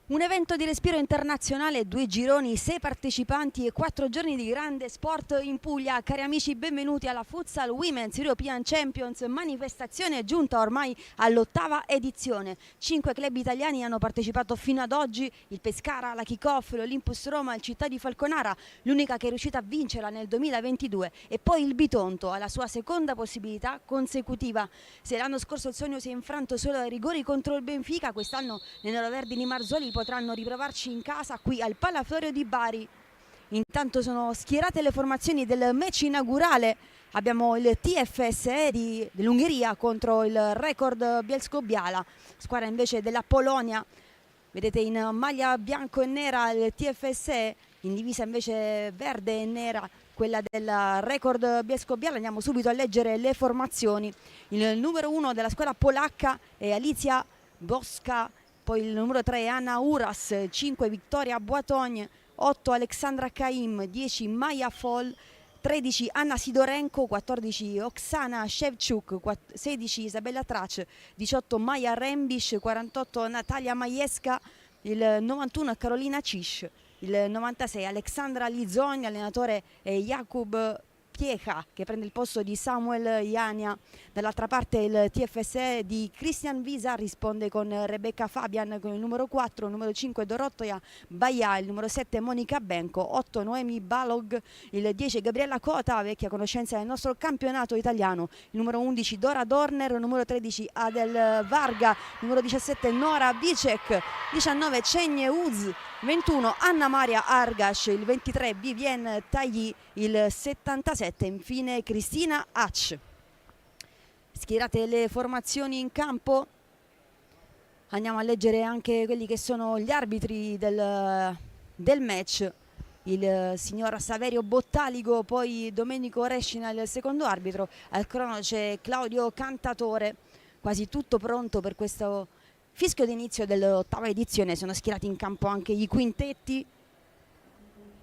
Un evento di respiro internazionale, 2 gironi, 6 partecipanti e 4 giorni di grande sport in Puglia. Cari amici, benvenuti alla Futsal Women's European Champions, manifestazione giunta ormai all'8ª edizione. 5 club italiani hanno partecipato fino ad oggi: il Pescara, la Kick-Off, l'Olympus Roma, il Città di Falconara, l'unica che è riuscita a vincerla nel 2022, e poi il Bitonto alla sua seconda possibilità consecutiva. Se l'anno scorso il sogno si è infranto solo ai rigori contro il Benfica, quest'anno le neroverdi di Marzoli potranno riprovarci in casa qui al Palaflorio di Bari. Intanto sono schierate le formazioni del match inaugurale. Abbiamo il TFSE dell'Ungheria contro il Record Bielsko-Biala, squadra invece della Polonia. Vedete in maglia bianco e nera il TFSE, in divisa invece verde e nera quella del Record Bielsko-Biala. Andiamo subito a leggere le formazioni. Il numero 1 della squadra polacca è Alicja Boska, poi il numero 3 è Anna Uras, 5 Victoria Boatogne, 8 Alexandra Kaim, 10 Maya Fall, 13 Anna Sidorenko, 14 Oksana Shevchuk, 16 Isabella Trac, 18 Maya Rembish, 48 Natalia Majewska, il 91 Carolina Cish, il 96 Alexandra Lizogni, allenatore è Jakub Piecha che prende il posto di Samuel Jania. Dall'altra parte il TFSE di Christian Visa risponde con Rebecca Fabian con il numero 4, il numero 5 Dorotoja Baia, il numero 7 Monica Benco, 8 Noemi Balog, il 10 Gabriella Cota, vecchia conoscenza del nostro campionato italiano, il numero 11 Dora Dorner, il numero 13 Adel Varga, il numero 17 Nora Vicek, 19 Cenye Uz, 21 Anna Maria Argash, il 23 Vivienne Tagli, il 77 infine Cristina Hatch. Schierate le formazioni in campo, andiamo a leggere anche quelli che sono gli arbitri del match. Il signor Saverio Bottaligo, poi Domenico Rescina il secondo arbitro, al crono c'è Claudio Cantatore. Quasi tutto pronto per questo fischio d'inizio dell'8ª edizione. Sono schierati in campo anche i quintetti.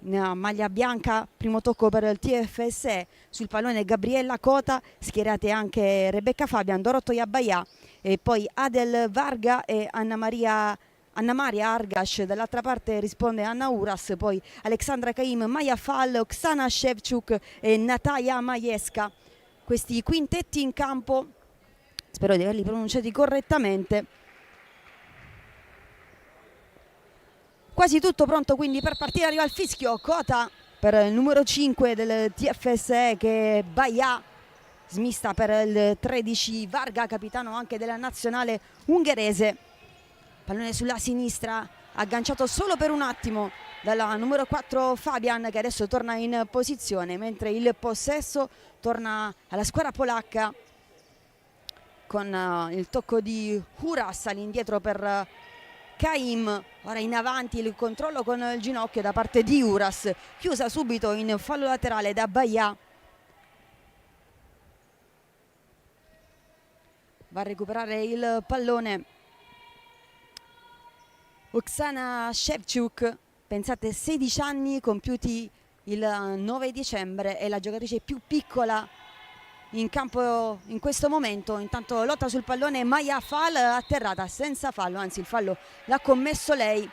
In maglia bianca, primo tocco per il TFSE, sul pallone Gabriella Cota, schierate anche Rebecca Fabian, Dorotoja Baia e poi Adel Varga e Anna Maria Argash. Dall'altra parte risponde Anna Uras, poi Alexandra Kaim, Maya Fall, Oksana Shevchuk e Natalia Majewska. Questi quintetti in campo, spero di averli pronunciati correttamente. Quasi tutto pronto quindi per partire, arriva il fischio. Cota per il numero 5 del TFSE che è Baia, smista per il 13 Varga, capitano anche della nazionale ungherese. Pallone sulla sinistra, agganciato solo per un attimo dalla numero 4 Fabian, che adesso torna in posizione, mentre il possesso torna alla squadra polacca con il tocco di Uras all'indietro per Kaim. Ora in avanti il controllo con il ginocchio da parte di Uras, chiusa subito in fallo laterale da Baia. Va a recuperare il pallone Oksana Shevchuk, pensate 16 anni compiuti il 9 dicembre, è la giocatrice più piccola in campo in questo momento. Intanto lotta sul pallone Maya Fall, atterrata senza fallo, anzi il fallo l'ha commesso lei,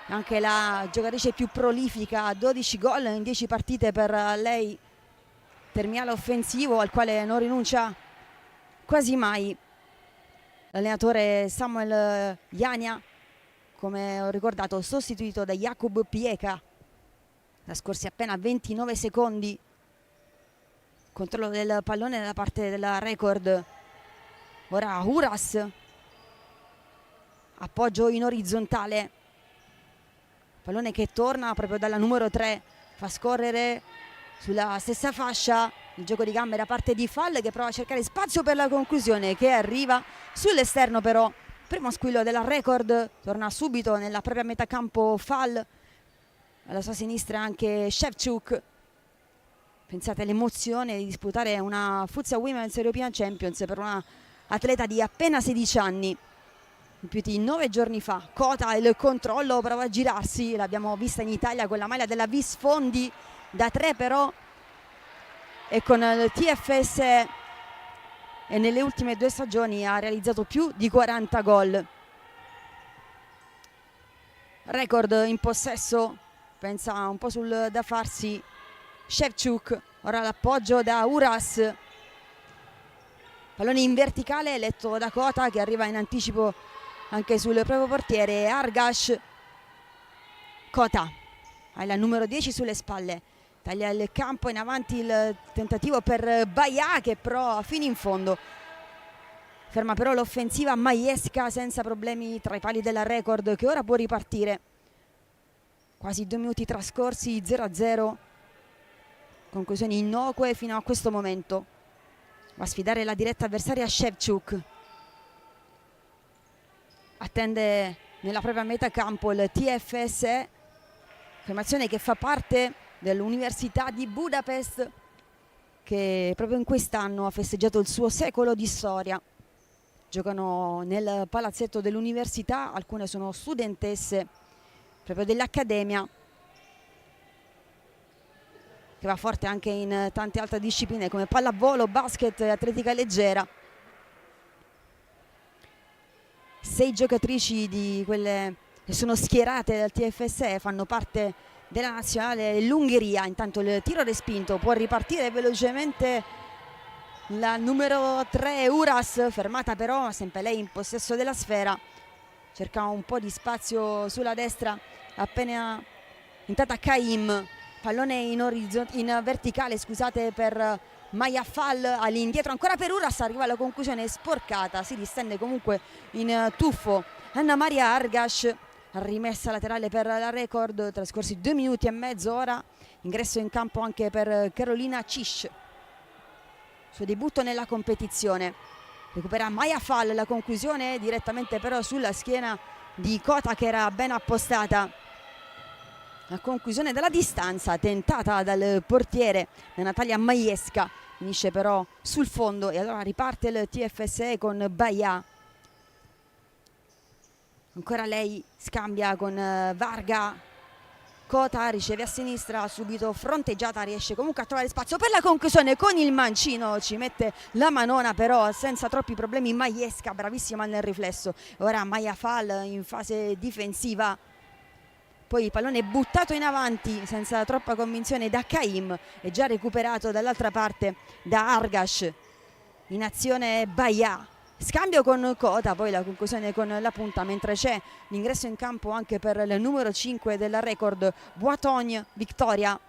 anche la giocatrice più prolifica, 12 gol in 10 partite per lei, terminale offensivo al quale non rinuncia quasi mai l'allenatore Samuel Jania, come ho ricordato sostituito da Jakub Piecha. Trascorsi appena 29 secondi. Controllo del pallone da parte della Record. Ora Uras, appoggio in orizzontale, pallone che torna proprio dalla numero 3, fa scorrere sulla stessa fascia il gioco di gambe da parte di Fall, che prova a cercare spazio per la conclusione, che arriva sull'esterno. Però primo squillo della Record, torna subito nella propria metà campo Fall, alla sua sinistra anche Shevchuk. Pensate all'emozione di disputare una Futsal Women's European Champions per una atleta di appena 16 anni, compiuti 9 giorni fa. Cota, il controllo, prova a girarsi, l'abbiamo vista in Italia con la maglia della Visfondi da 3 però, e con il TFSE e nelle ultime 2 stagioni ha realizzato più di 40 gol. Record in possesso, pensa un po' sul da farsi Shevchuk, ora l'appoggio da Uras, pallone in verticale letto da Kota che arriva in anticipo anche sul proprio portiere. Argash, Kota ha il numero 10 sulle spalle, taglia il campo in avanti, il tentativo per Baia che però fino in fondo ferma però l'offensiva maiesca senza problemi tra i pali della Record, che ora può ripartire. Quasi 2 minuti trascorsi, 0-0, conclusioni innocue fino a questo momento. Va a sfidare la diretta avversaria Shevchuk, attende nella propria metà campo il TFSE, formazione che fa parte dell'Università di Budapest, che proprio in quest'anno ha festeggiato il suo secolo di storia. Giocano nel palazzetto dell'università, alcune sono studentesse proprio dell'accademia, che va forte anche in tante altre discipline come pallavolo, basket e atletica leggera. 6 giocatrici di quelle che sono schierate dal TFSE fanno parte della nazionale l'Ungheria. Intanto il tiro respinto, può ripartire velocemente la numero 3 Uras, fermata però, sempre lei in possesso della sfera, cerca un po' di spazio sulla destra, appena intanto Kaim, pallone in verticale, scusate, per Maya Fall, all'indietro ancora per Uras, arriva alla conclusione sporcata, si distende comunque in tuffo Anna Maria Argash, rimessa laterale per la Record, trascorsi 2 minuti e mezzo ora, ingresso in campo anche per Carolina Cish, suo debutto nella competizione. Recupera Maya Fall, la conclusione direttamente però sulla schiena di Kota che era ben appostata. La conclusione dalla distanza tentata dal portiere da Natalia Maiesca, finisce però sul fondo e allora riparte il TFSE con Baia. Ancora lei scambia con Varga. Kota riceve a sinistra, subito fronteggiata, riesce comunque a trovare spazio per la conclusione con il mancino, ci mette la manona però senza troppi problemi Maiesca, bravissima nel riflesso. Ora Maya Fall in fase difensiva, poi il pallone buttato in avanti senza troppa convinzione da Kaim e già recuperato dall'altra parte da Argash. In azione Baia, scambio con Kota, poi la conclusione con la punta, mentre c'è l'ingresso in campo anche per il numero 5 della Record, Boatogne Victoria.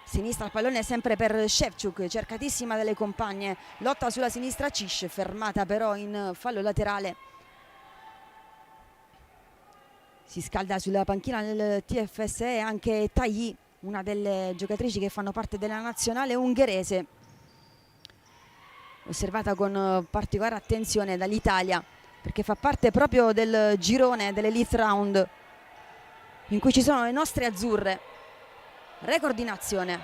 Sinistra il pallone sempre per Shevchuk, cercatissima dalle compagne, lotta sulla sinistra Cish, fermata però in fallo laterale. Si scalda sulla panchina del TFSE anche Tayi, una delle giocatrici che fanno parte della nazionale ungherese, osservata con particolare attenzione dall'Italia perché fa parte proprio del girone dell'Elite Round in cui ci sono le nostre azzurre. Record in azione,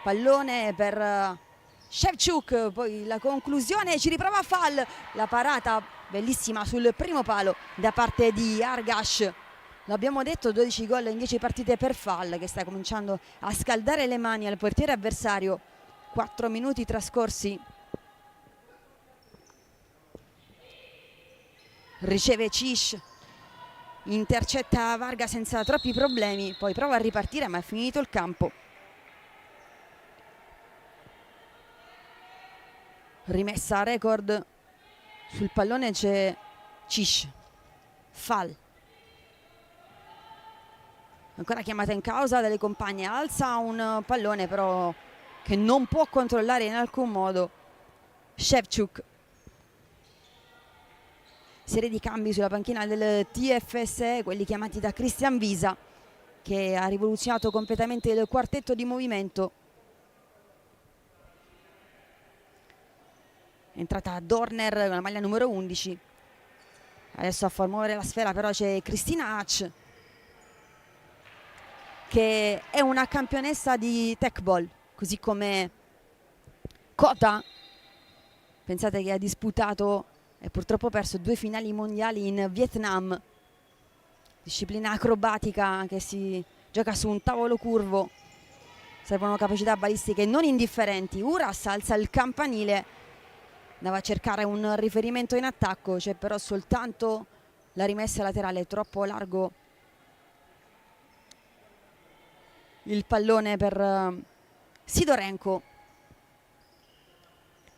pallone per Shevchuk, poi la conclusione, ci riprova Fall, la parata bellissima sul primo palo da parte di Argash. L'abbiamo detto, 12 gol in 10 partite per Fall, che sta cominciando a scaldare le mani al portiere avversario. 4 minuti trascorsi. Riceve Cish, intercetta Varga senza troppi problemi, poi prova a ripartire ma è finito il campo. Rimessa a Record, sul pallone c'è Cish, Fall, ancora chiamata in causa dalle compagne, alza un pallone però che non può controllare in alcun modo Shevchuk. Serie di cambi sulla panchina del TFSE, quelli chiamati da Christian Visa, che ha rivoluzionato completamente il quartetto di movimento. È entrata Dorner con la maglia numero 11, adesso a far muovere la sfera però c'è Cristina Hac, che è una campionessa di tech ball, così come Kota. Pensate che ha disputato e purtroppo perso 2 finali mondiali in Vietnam, disciplina acrobatica che si gioca su un tavolo curvo, servono capacità balistiche non indifferenti. Uras alza il campanile, andava a cercare un riferimento in attacco, c'è però soltanto la rimessa laterale, troppo largo il pallone per Sidorenko.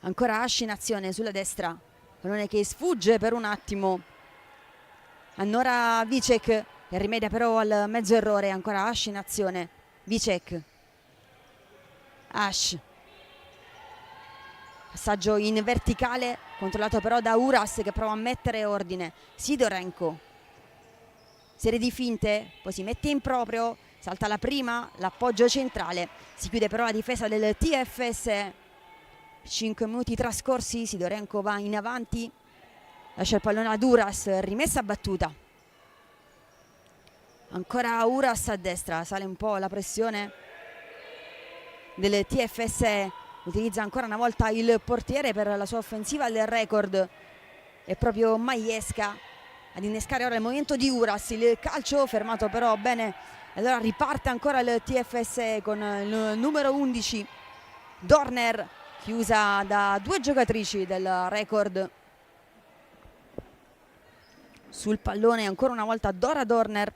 Ancora Ash in azione sulla destra, pallone che sfugge per un attimo, Nora Vicek e rimedia però al mezzo errore. Ancora Ash in azione, Vicek, Ash, passaggio in verticale controllato però da Uras che prova a mettere ordine. Sidorenko, serie di finte, poi si mette in proprio, salta la prima, l'appoggio centrale, si chiude però la difesa del TFS. 5 minuti trascorsi, Sidorenko va in avanti, lascia il pallone ad Uras, rimessa battuta. Ancora Uras a destra, sale un po' la pressione del TFS, utilizza ancora una volta il portiere per la sua offensiva del record, è proprio Majewska ad innescare ora il movimento di Uras, il calcio fermato però bene, allora riparte ancora il TFS con il numero 11 Dorner, chiusa da 2 giocatrici del record. Sul pallone ancora una volta Dora Dorner,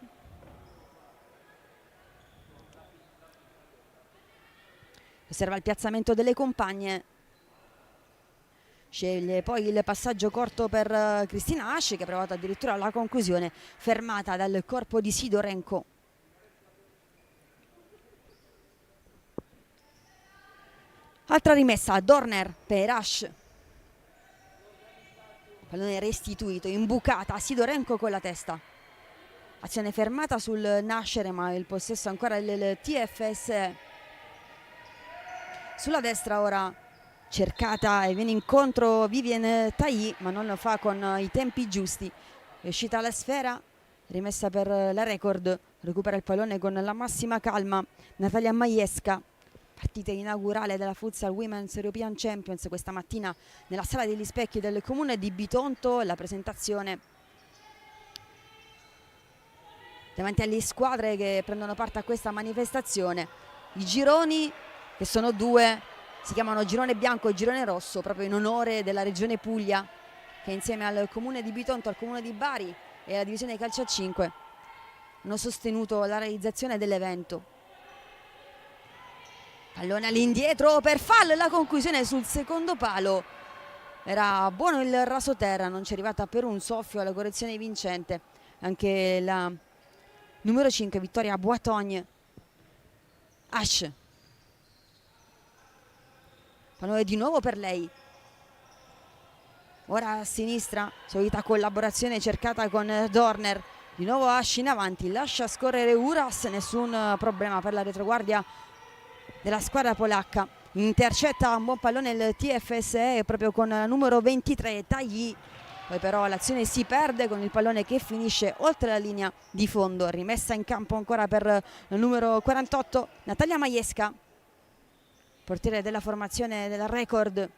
osserva il piazzamento delle compagne, sceglie poi il passaggio corto per Cristina Ash che ha provato addirittura la conclusione, fermata dal corpo di Sidorenko. Altra rimessa, Dorner per Ash, pallone restituito, imbucata, Sidorenko con la testa, azione fermata sul nascere ma il possesso ancora del TFS. Sulla destra ora cercata e viene incontro Vivien Tailly ma non lo fa con i tempi giusti, è uscita la sfera, rimessa per la record, recupera il pallone con la massima calma Natalia Majewska. Partita inaugurale della Futsal Women's European Champions questa mattina nella sala degli specchi del comune di Bitonto, la presentazione davanti alle squadre che prendono parte a questa manifestazione. I gironi, che sono 2, si chiamano girone bianco e girone rosso proprio in onore della regione Puglia che insieme al comune di Bitonto, al comune di Bari e alla divisione calcio a 5 hanno sostenuto la realizzazione dell'evento. Pallone all'indietro per Fall, la conclusione sul secondo palo, era buono il rasoterra, non ci è arrivata per un soffio alla correzione vincente anche la numero 5 Vittoria Boitogne. Ash, pallone di nuovo per lei, ora a sinistra, solita collaborazione cercata con Dorner, di nuovo Ash in avanti, lascia scorrere Uras, nessun problema per la retroguardia della squadra polacca, intercetta un buon pallone il TFSE proprio con numero 23 Tailly, poi però l'azione si perde con il pallone che finisce oltre la linea di fondo, rimessa in campo ancora per il numero 48 Natalia Majewska, portiere della formazione della record,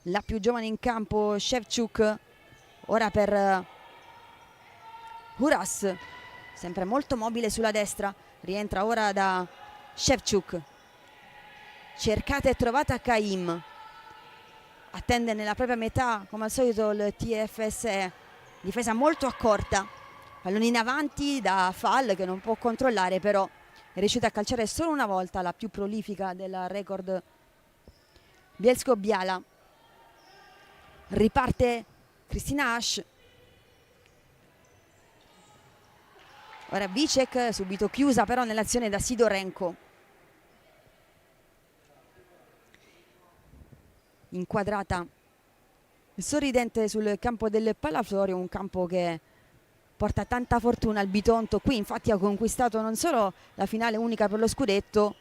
la più giovane in campo Shevchuk, ora per Uras, sempre molto mobile sulla destra, rientra ora da Shevchuk, cercata e trovata Kaim, attende nella propria metà come al solito il TFS, difesa molto accorta, pallone in avanti da Fall che non può controllare, però è riuscita a calciare solo una volta, la più prolifica della record Bielsko-Biala. Riparte Cristina Ash, ora Vicek, subito chiusa però nell'azione da Sidorenko. Inquadrata il sorridente sul campo del Pallaflorio, un campo che porta tanta fortuna al Bitonto. Qui infatti ha conquistato non solo la finale unica per lo scudetto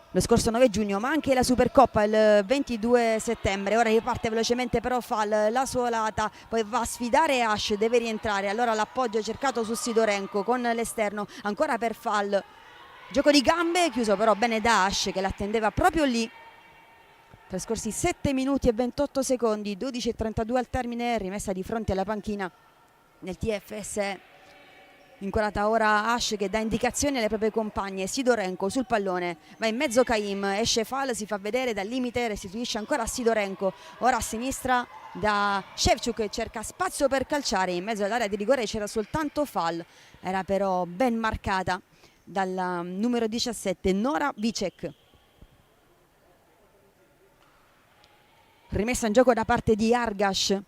lo scorso 9 giugno, ma anche la Supercoppa il 22 settembre. Ora riparte velocemente però Fall, la suolata, poi va a sfidare Ash, deve rientrare, allora l'appoggio cercato su Sidorenko con l'esterno, ancora per Fall, gioco di gambe, chiuso però bene da Ash che l'attendeva proprio lì. Trascorsi 7 minuti e 28 secondi, 12:32 al termine, rimessa di fronte alla panchina nel TFS Inquadrata ora Ash che dà indicazioni alle proprie compagne. Sidorenko sul pallone, va in mezzo Caim, esce Fall, si fa vedere dal limite, restituisce ancora a Sidorenko, ora a sinistra da Shevchuk che cerca spazio per calciare. In mezzo all'area di rigore c'era soltanto Fall, era però ben marcata dal numero 17 Nora Vicek. Rimessa in gioco da parte di Argash.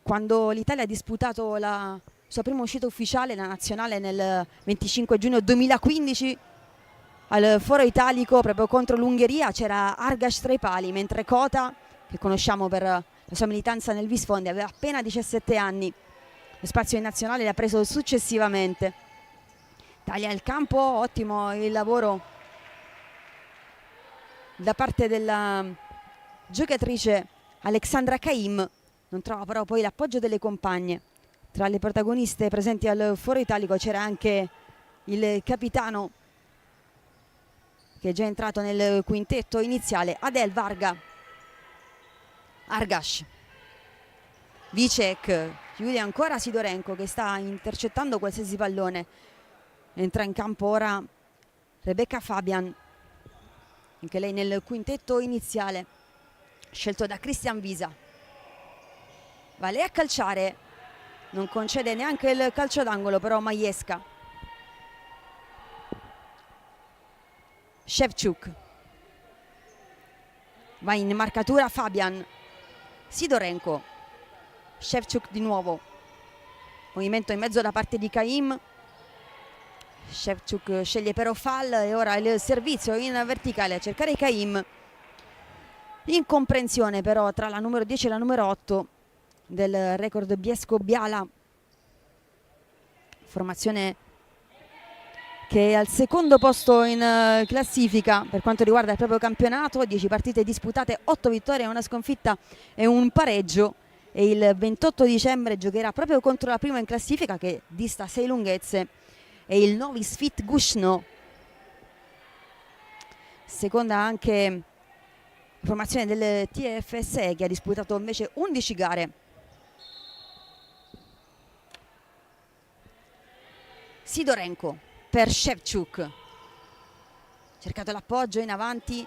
Quando l'Italia ha disputato la sua prima uscita ufficiale, la nazionale, nel 25 giugno 2015 al Foro Italico proprio contro l'Ungheria, c'era Argash tra i pali, mentre Kota, che conosciamo per la sua militanza nel Visfonde, aveva appena 17 anni. Lo spazio in nazionale l'ha preso successivamente. Taglia il campo, ottimo il lavoro da parte della giocatrice Alexandra Caim. Non trova però poi l'appoggio delle compagne. Tra le protagoniste presenti al Foro Italico c'era anche il capitano che è già entrato nel quintetto iniziale, Adel Varga. Argash, Vicek, chiude ancora Sidorenko che sta intercettando qualsiasi pallone. Entra in campo ora Rebecca Fabian, anche lei nel quintetto iniziale, scelto da Christian Visa. Va lei a calciare, non concede neanche il calcio d'angolo però Majewska. Shevchuk, va in marcatura Fabian. Sidorenko, Shevchuk di nuovo, movimento in mezzo da parte di Caim. Shevchuk sceglie però Fall e ora il servizio in verticale a cercare Caim. Incomprensione però tra la numero 10 e la numero 8 del record Biesco-Biala, formazione che è al secondo posto in classifica per quanto riguarda il proprio campionato. 10 partite disputate, 8 vittorie, una sconfitta e un pareggio, e il 28 dicembre giocherà proprio contro la prima in classifica che dista 6 lunghezze, e il Novi Svit Gushno, seconda anche formazione del TFSE che ha disputato invece 11 gare. Sidorenko per Shevchuk, cercato l'appoggio in avanti,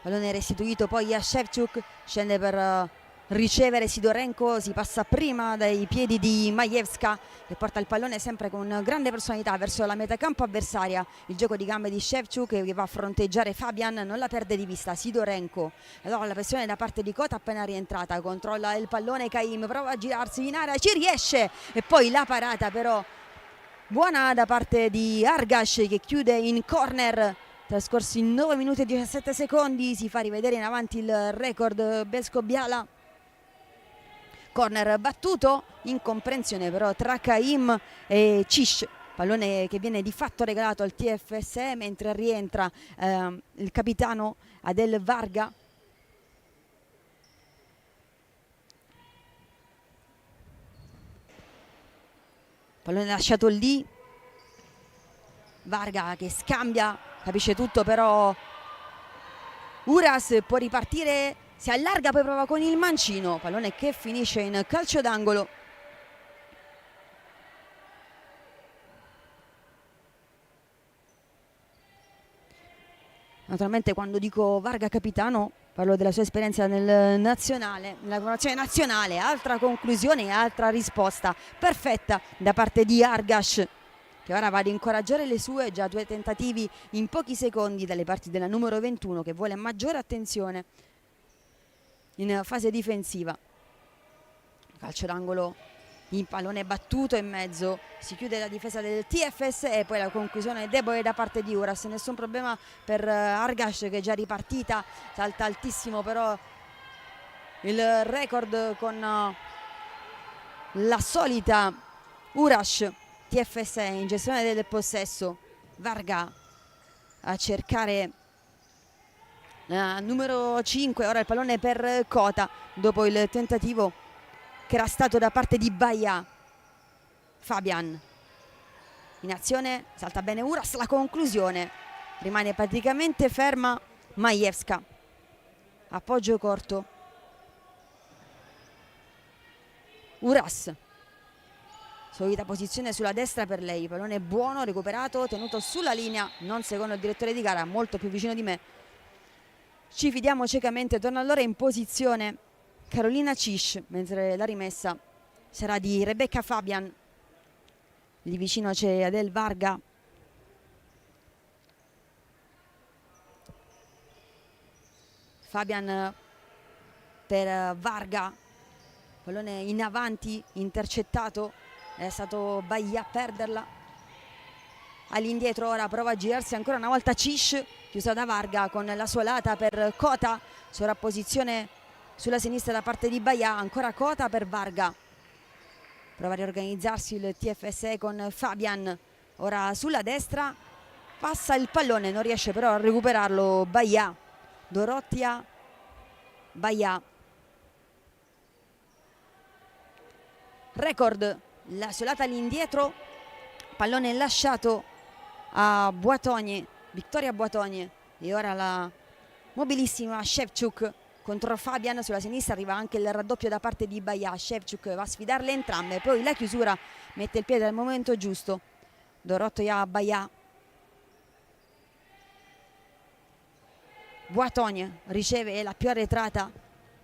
pallone restituito poi a Shevchuk, scende per ricevere Sidorenko, si passa prima dai piedi di Majewska che porta il pallone sempre con grande personalità verso la metacampo avversaria. Il gioco di gambe di Shevchuk che va a fronteggiare Fabian, non la perde di vista Sidorenko. Allora la pressione da parte di Kota appena rientrata, controlla il pallone Caim, prova a girarsi in area, ci riesce, e poi la parata però buona da parte di Argash che chiude in corner. Trascorsi 9 minuti e 17 secondi, si fa rivedere in avanti il record Biesco-Biala. Corner battuto, incomprensione però tra Caim e Cish, pallone che viene di fatto regalato al TFSE mentre rientra il capitano Adel Varga. Pallone lasciato lì, Varga che scambia, capisce tutto però Uras può ripartire, si allarga, poi prova con il mancino, pallone che finisce in calcio d'angolo. Naturalmente quando dico Varga capitano parlo della sua esperienza nel nazionale, nella formazione nazionale. Altra conclusione e altra risposta perfetta da parte di Argash, che ora va ad incoraggiare le sue. Già 2 tentativi in pochi secondi dalle parti della numero 21 che vuole maggiore attenzione in fase difensiva. Calcio d'angolo, il pallone battuto in mezzo, si chiude la difesa del TFSE e poi la conclusione debole da parte di Uras. Nessun problema per Argash che è già ripartita, salta altissimo però il record con la solita Uras. TFSE in gestione del possesso, Varga a cercare la numero 5, ora il pallone per Kota dopo il tentativo che era stato da parte di Baia. Fabian in azione, salta bene Uras, la conclusione rimane praticamente ferma Majewska, appoggio corto. Uras solita posizione sulla destra per lei, pallone buono, recuperato, tenuto sulla linea, non secondo il direttore di gara, molto più vicino di me. Ci fidiamo ciecamente, torna allora in posizione Carolina Cish, mentre la rimessa sarà di Rebecca Fabian. Lì vicino c'è Adele Varga. Fabian per Varga, pallone in avanti, intercettato, è stato Baia a perderla. All'indietro ora prova a girarsi ancora una volta Cish, chiusa da Varga con la sua lata per Cota, sovrapposizione sulla sinistra da parte di Baia, ancora Cota per Varga. Prova a riorganizzarsi il TFSE con Fabian, ora sulla destra, passa il pallone, non riesce però a recuperarlo Baia. Dorothea Baia. Record, la solata all'indietro, pallone lasciato a Boitogne, Victoria Boitogne, e ora la mobilissima Shevchuk contro Fabian. Sulla sinistra arriva anche il raddoppio da parte di Baia. Shevchuk va a sfidarle entrambe, poi la chiusura, mette il piede al momento giusto. Dorothea Baia. Boitogne riceve la più arretrata.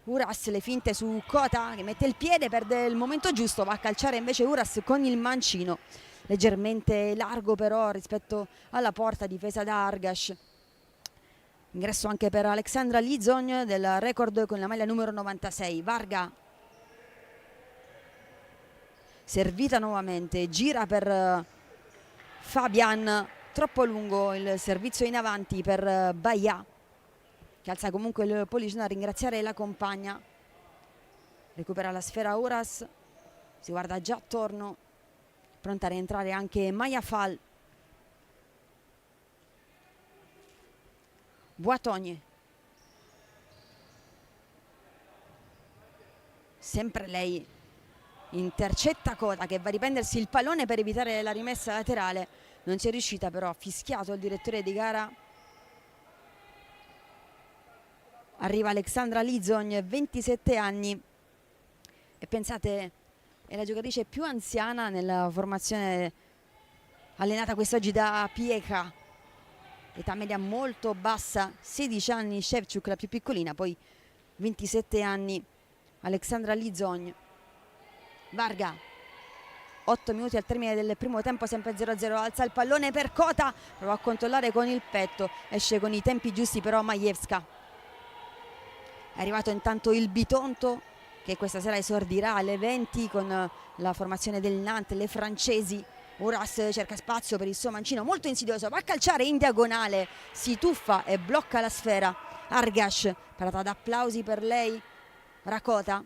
Uras, le finte su Cota che mette il piede, perde il momento giusto, va a calciare invece Uras con il mancino, leggermente largo però rispetto alla porta, difesa da Argash. Ingresso anche per Alexandra Lizon del record con la maglia numero 96. Varga, servita nuovamente, gira per Fabian, troppo lungo il servizio in avanti per Baia, che alza comunque il pollicino a ringraziare la compagna. Recupera la sfera Uras, si guarda già attorno, pronta a rientrare anche Maya Fall. Boitogne, sempre lei, intercetta Cota che va a riprendersi il pallone per evitare la rimessa laterale, non ci è riuscita però, ha fischiato il direttore di gara. Arriva Alexandra Lizon, 27 anni, e pensate è la giocatrice più anziana nella formazione allenata quest'oggi da Pieka. Età media molto bassa, 16 anni Shevchuk la più piccolina, poi 27 anni Alexandra Lizon. Varga, 8 minuti al termine del primo tempo, sempre 0-0, alza il pallone per Cota, prova a controllare con il petto, esce con i tempi giusti però Majewska. È arrivato intanto il Bitonto che questa sera esordirà alle 20 con la formazione del Nantes, le francesi. Uras cerca spazio per il suo mancino molto insidioso, va a calciare in diagonale, si tuffa e blocca la sfera. Argash, parata d'applausi per lei. Rakota,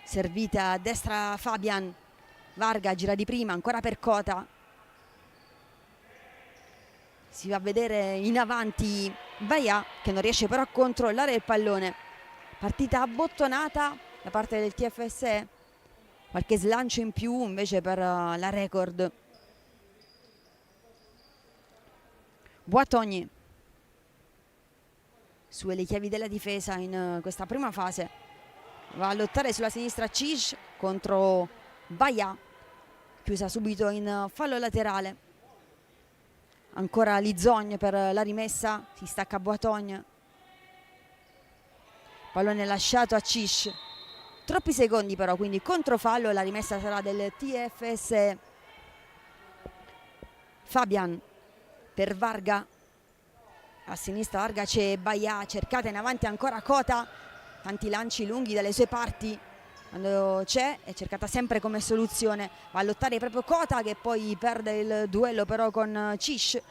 servita a destra Fabian. Varga gira di prima, ancora per Cota, si va a vedere in avanti Baia che non riesce però a controllare il pallone. Partita abbottonata da parte del TFSE, qualche slancio in più invece per la record. Boitogne sulle chiavi della difesa in questa prima fase, va a lottare sulla sinistra Cish contro Baia, chiusa subito in fallo laterale. Ancora Lizon per la rimessa, si stacca Boitogne, pallone lasciato a Cish, troppi secondi però, quindi controfallo, la rimessa sarà del TFS. Fabian per Varga, a sinistra Varga c'è Baia, cercata in avanti ancora Cota, tanti lanci lunghi dalle sue parti, quando c'è è cercata sempre come soluzione, va a lottare proprio Cota che poi perde il duello però con Cish.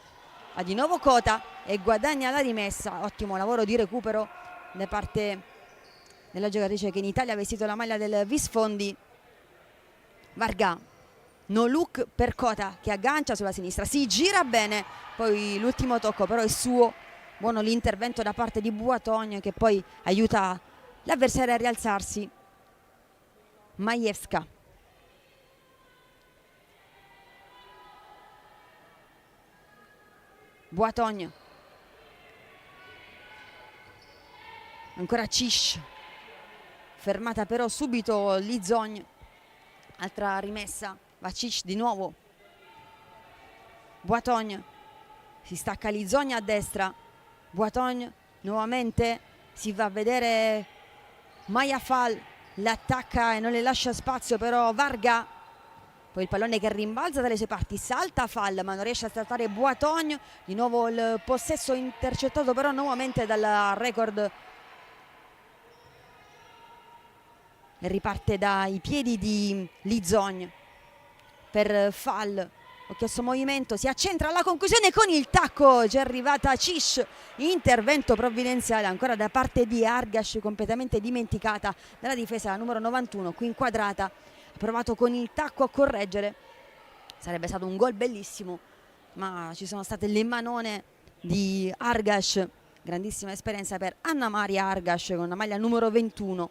Va di nuovo Cota e guadagna la rimessa, ottimo lavoro di recupero da parte della giocatrice che in Italia ha vestito la maglia del Visfondi. Varga, no look per Cota che aggancia sulla sinistra, si gira bene, poi l'ultimo tocco però è suo, buono l'intervento da parte di Boitogne che poi aiuta l'avversario a rialzarsi. Majewska, Boitogne, ancora Cish, fermata però subito Lizogn. Altra rimessa, Vacic di nuovo, Boitogne, si stacca Lizogn a destra, Boitogne nuovamente, si va a vedere Maya Fall, l'attacca e non le lascia spazio però Varga, poi il pallone che rimbalza dalle sue parti, salta Fall ma non riesce a saltare Boitogne, di nuovo il possesso intercettato però nuovamente dal record e riparte dai piedi di Lizogn per Fall. Ho chiesto movimento, si accentra alla conclusione con il tacco, c'è arrivata Cish, intervento provvidenziale ancora da parte di Argash, completamente dimenticata dalla difesa numero 91, qui inquadrata, ha provato con il tacco a correggere, sarebbe stato un gol bellissimo ma ci sono state le manone di Argash, grandissima esperienza per Anna Maria Argash con la maglia numero 21.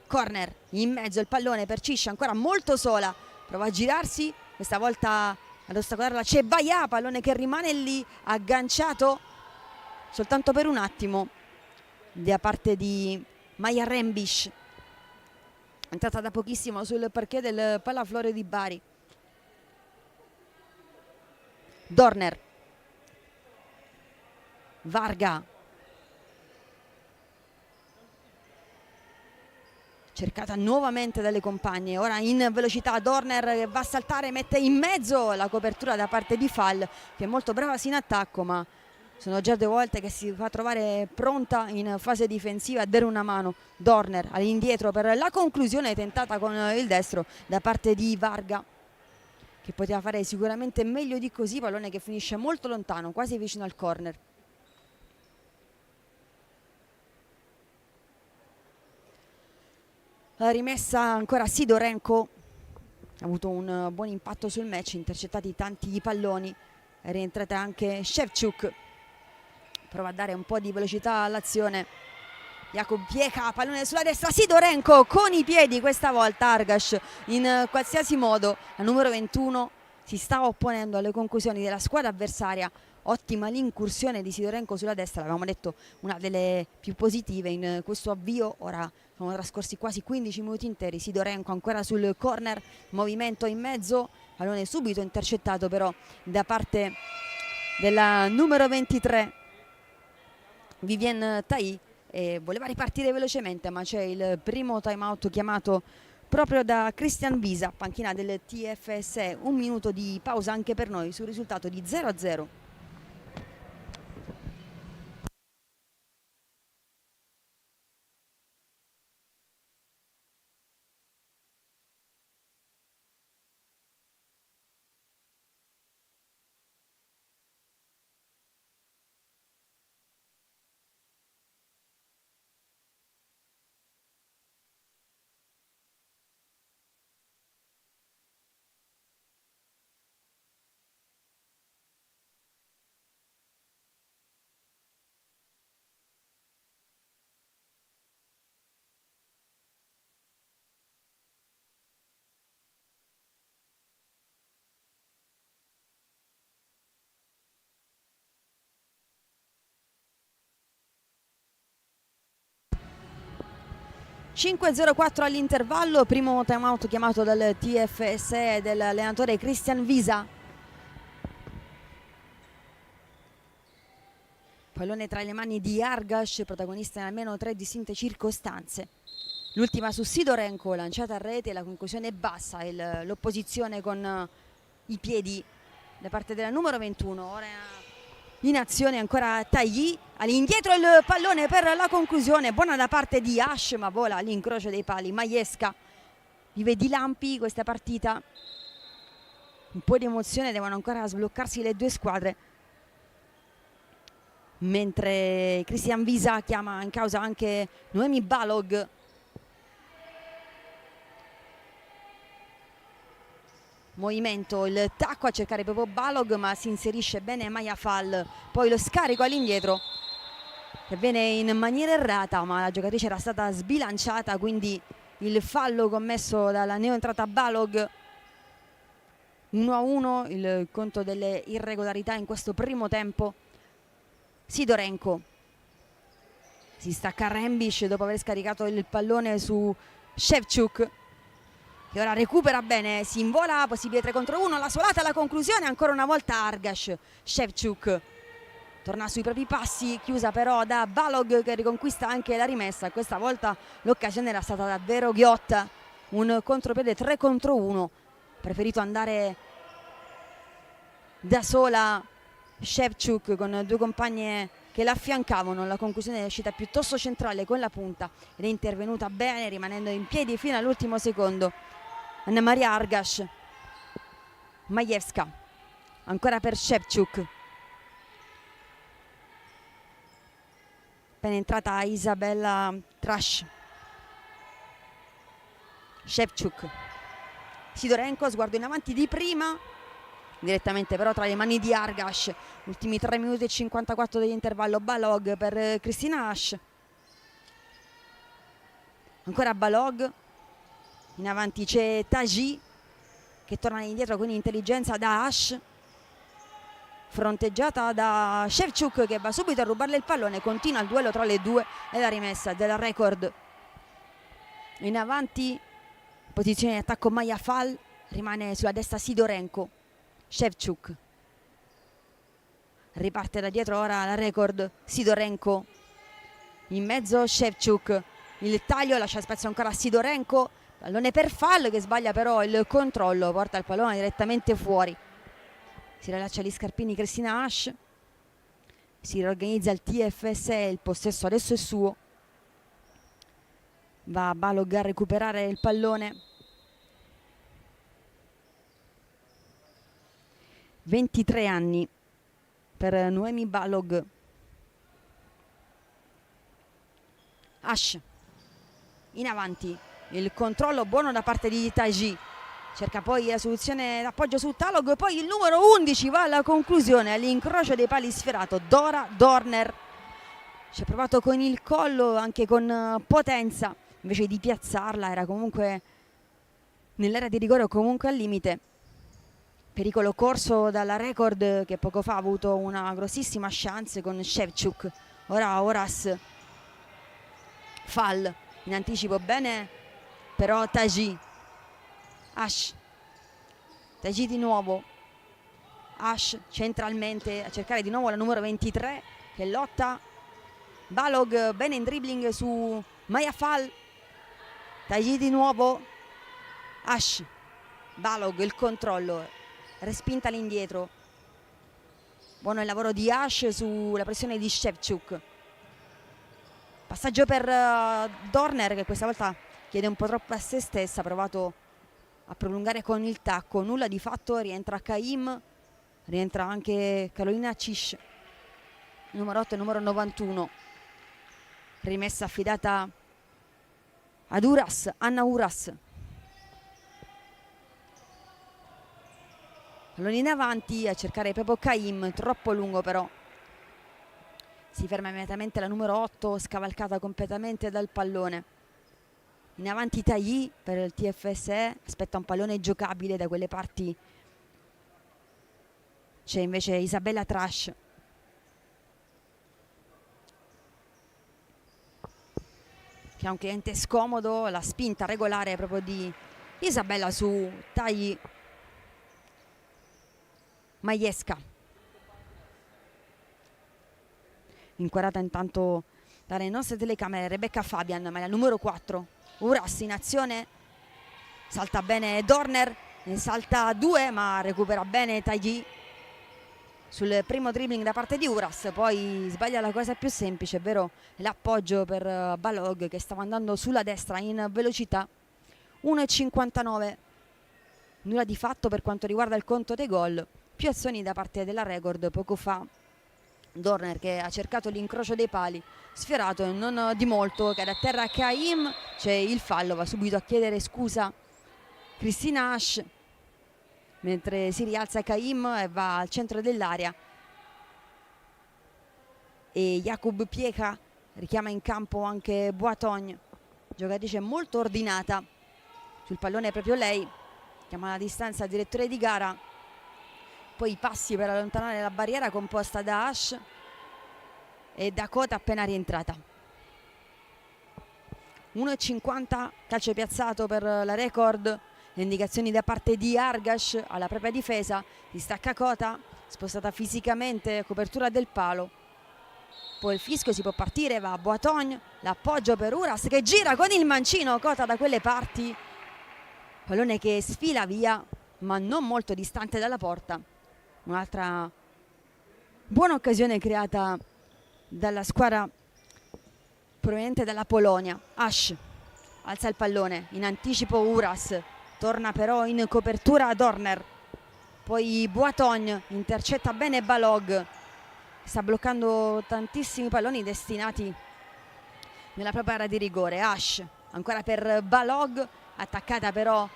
Corner, in mezzo il pallone per Cish, ancora molto sola, prova a girarsi, questa volta ad ostacolarla c'è Baia, pallone che rimane lì agganciato soltanto per un attimo da parte di Maya Rembish, entrata da pochissimo sul parquet del Palaflore di Bari. Dorner, Varga, cercata nuovamente dalle compagne, ora in velocità Dorner va a saltare, mette in mezzo la copertura da parte di Fall che è molto brava in attacco ma sono già 2 volte che si fa trovare pronta in fase difensiva a dare una mano. Dorner all'indietro per la conclusione tentata con il destro da parte di Varga che poteva fare sicuramente meglio di così, pallone che finisce molto lontano, quasi vicino al corner. La rimessa ancora Sidorenko, ha avuto un buon impatto sul match, intercettati tanti palloni, è rientrata anche Shevchuk, prova a dare un po' di velocità all'azione. Jakub Pieka, pallone sulla destra, Sidorenko con i piedi, questa volta Argash in qualsiasi modo, la numero 21 si sta opponendo alle conclusioni della squadra avversaria. Ottima l'incursione di Sidorenko sulla destra, l'avevamo detto una delle più positive in questo avvio. Ora sono trascorsi quasi 15 minuti interi, Sidorenko ancora sul corner, movimento in mezzo, pallone subito intercettato però da parte della numero 23 Vivienne Tai, e voleva ripartire velocemente ma c'è il primo time out chiamato proprio da Christian Visa, panchina del TFSE. 1 minuto di pausa anche per noi sul risultato di 0-0. (5:04) all'intervallo, primo time out chiamato dal TFSE dell'allenatore Christian Visa. Pallone tra le mani di Argash, protagonista in almeno 3 distinte circostanze. L'ultima su Sidorenko, lanciata a rete, la conclusione è bassa, l'opposizione con i piedi da parte della numero 21. Ora in azione ancora Tagli, all'indietro il pallone per la conclusione, buona da parte di Ash ma vola all'incrocio dei pali. Maiesca vive di lampi questa partita, un po' di emozione, devono ancora sbloccarsi le 2 squadre, mentre Christian Visa chiama in causa anche Noemi Balog. Movimento, il tacco a cercare proprio Balog ma si inserisce bene Maya Fall, poi lo scarico all'indietro che viene in maniera errata ma la giocatrice era stata sbilanciata, quindi il fallo commesso dalla neoentrata Balog. 1-1 il conto delle irregolarità in questo primo tempo. Sidorenko Si stacca Rembic dopo aver scaricato il pallone su Ševčuk, che ora recupera bene, si invola, possibile 3 contro 1, la suolata alla conclusione, ancora una volta Argaš. Ševčuk torna sui propri passi, chiusa però da Balog, che riconquista anche la rimessa. Questa volta l'occasione era stata davvero ghiotta, un contropiede 3 contro 1, preferito andare da sola Ševčuk con 2 compagne che l'affiancavano. La conclusione è uscita piuttosto centrale con la punta ed è intervenuta bene, rimanendo in piedi fino all'ultimo secondo Anna Maria Argaš. Majewska ancora per Ševčuk, penetrata Isabella Trash. Ševčuk, Sidorenko, sguardo in avanti di prima, direttamente però tra le mani di Argaš. Ultimi 3 minuti e 54 dell'intervallo. Balog per Kristina Ash, ancora Balog, in avanti c'è Tagi che torna indietro con intelligenza da Ash, fronteggiata da Ševčuk che va subito a rubarle il pallone. Continua il duello tra le due e la rimessa del record. In avanti, posizione di attacco Maja Fall, rimane sulla destra Sidorenko. Ševčuk riparte da dietro ora la record. Sidorenko in mezzo, Ševčuk, il taglio, lascia spazio ancora a Sidorenko, pallone per Fall che sbaglia però il controllo, porta il pallone direttamente fuori. Si rilascia gli scarpini Kristina Ash, si riorganizza il TFSE, il possesso adesso è suo. Va Balog a recuperare il pallone. 23 anni per Noemi Balog. Ash in avanti, il controllo buono da parte di Tagi, cerca poi la soluzione d'appoggio su Talog, poi il numero 11 va alla conclusione, all'incrocio dei pali sferato Dora Dorner. Ci ha provato con il collo, anche con potenza, invece di piazzarla era comunque nell'area di rigore o comunque al limite. Pericolo corso dalla record che poco fa ha avuto una grossissima chance con Ševčuk. Ora Oras. Fall in anticipo bene però Tagi. Ash, Tagi di nuovo, Ash centralmente a cercare di nuovo la numero 23 che lotta. Balog bene in dribbling su Maja Fall. Tagi di nuovo, Ash, Balog il controllo, respinta all'indietro. Buono il lavoro di Ash sulla pressione di Ševčuk. Passaggio per Dorner che questa volta chiede un po' troppo a se stessa, ha provato a prolungare con il tacco, nulla di fatto. Rientra Caim, rientra anche Carolina Cish, numero 8 e numero 91. Rimessa affidata ad Uras, Anna Uras. Pallone in avanti a cercare proprio Caim, troppo lungo però. Si ferma immediatamente la numero 8, scavalcata completamente dal pallone. In avanti Tagi per il TFSE, aspetta un pallone giocabile da quelle parti. C'è invece Isabella Trash. Che ha un cliente scomodo, la spinta regolare proprio di Isabella su Tagi. Majewska. Inquadrata intanto dalle nostre telecamere Rebecca Fabian, ma è la numero 4. Uras in azione, salta bene Dorner, ne salta 2 ma recupera bene Tagi sul primo dribbling da parte di Uras. Poi sbaglia la cosa più semplice, ovvero l'appoggio per Balog che stava andando sulla destra in velocità. 1,59, nulla di fatto per quanto riguarda il conto dei gol. Più azioni da parte della record. Poco fa Dorner che ha cercato l'incrocio dei pali, sfiorato non di molto, cade a terra Caim, c'è il fallo, va subito a chiedere scusa Kristina Ash, mentre si rialza Caim e va al centro dell'area e Jakub Piecha richiama in campo anche Boatogn, giocatrice molto ordinata. Sul pallone proprio lei, chiama la distanza il direttore di gara. Poi i passi per allontanare la barriera composta da Ash e Dakota appena rientrata. 1,50 calcio piazzato per la record. Le indicazioni da parte di Argash alla propria difesa, si stacca Cota, spostata fisicamente, copertura del palo. Poi il fischio, si può partire, va a Boatogne, l'appoggio per Uras che gira con il mancino. Cota da quelle parti, pallone che sfila via ma non molto distante dalla porta. Un'altra buona occasione creata dalla squadra proveniente dalla Polonia. Ash alza il pallone, in anticipo Uras, torna però in copertura Dorner, poi Boatogne intercetta bene Balog, sta bloccando tantissimi palloni destinati nella propria area di rigore. Ash ancora per Balog, attaccata però,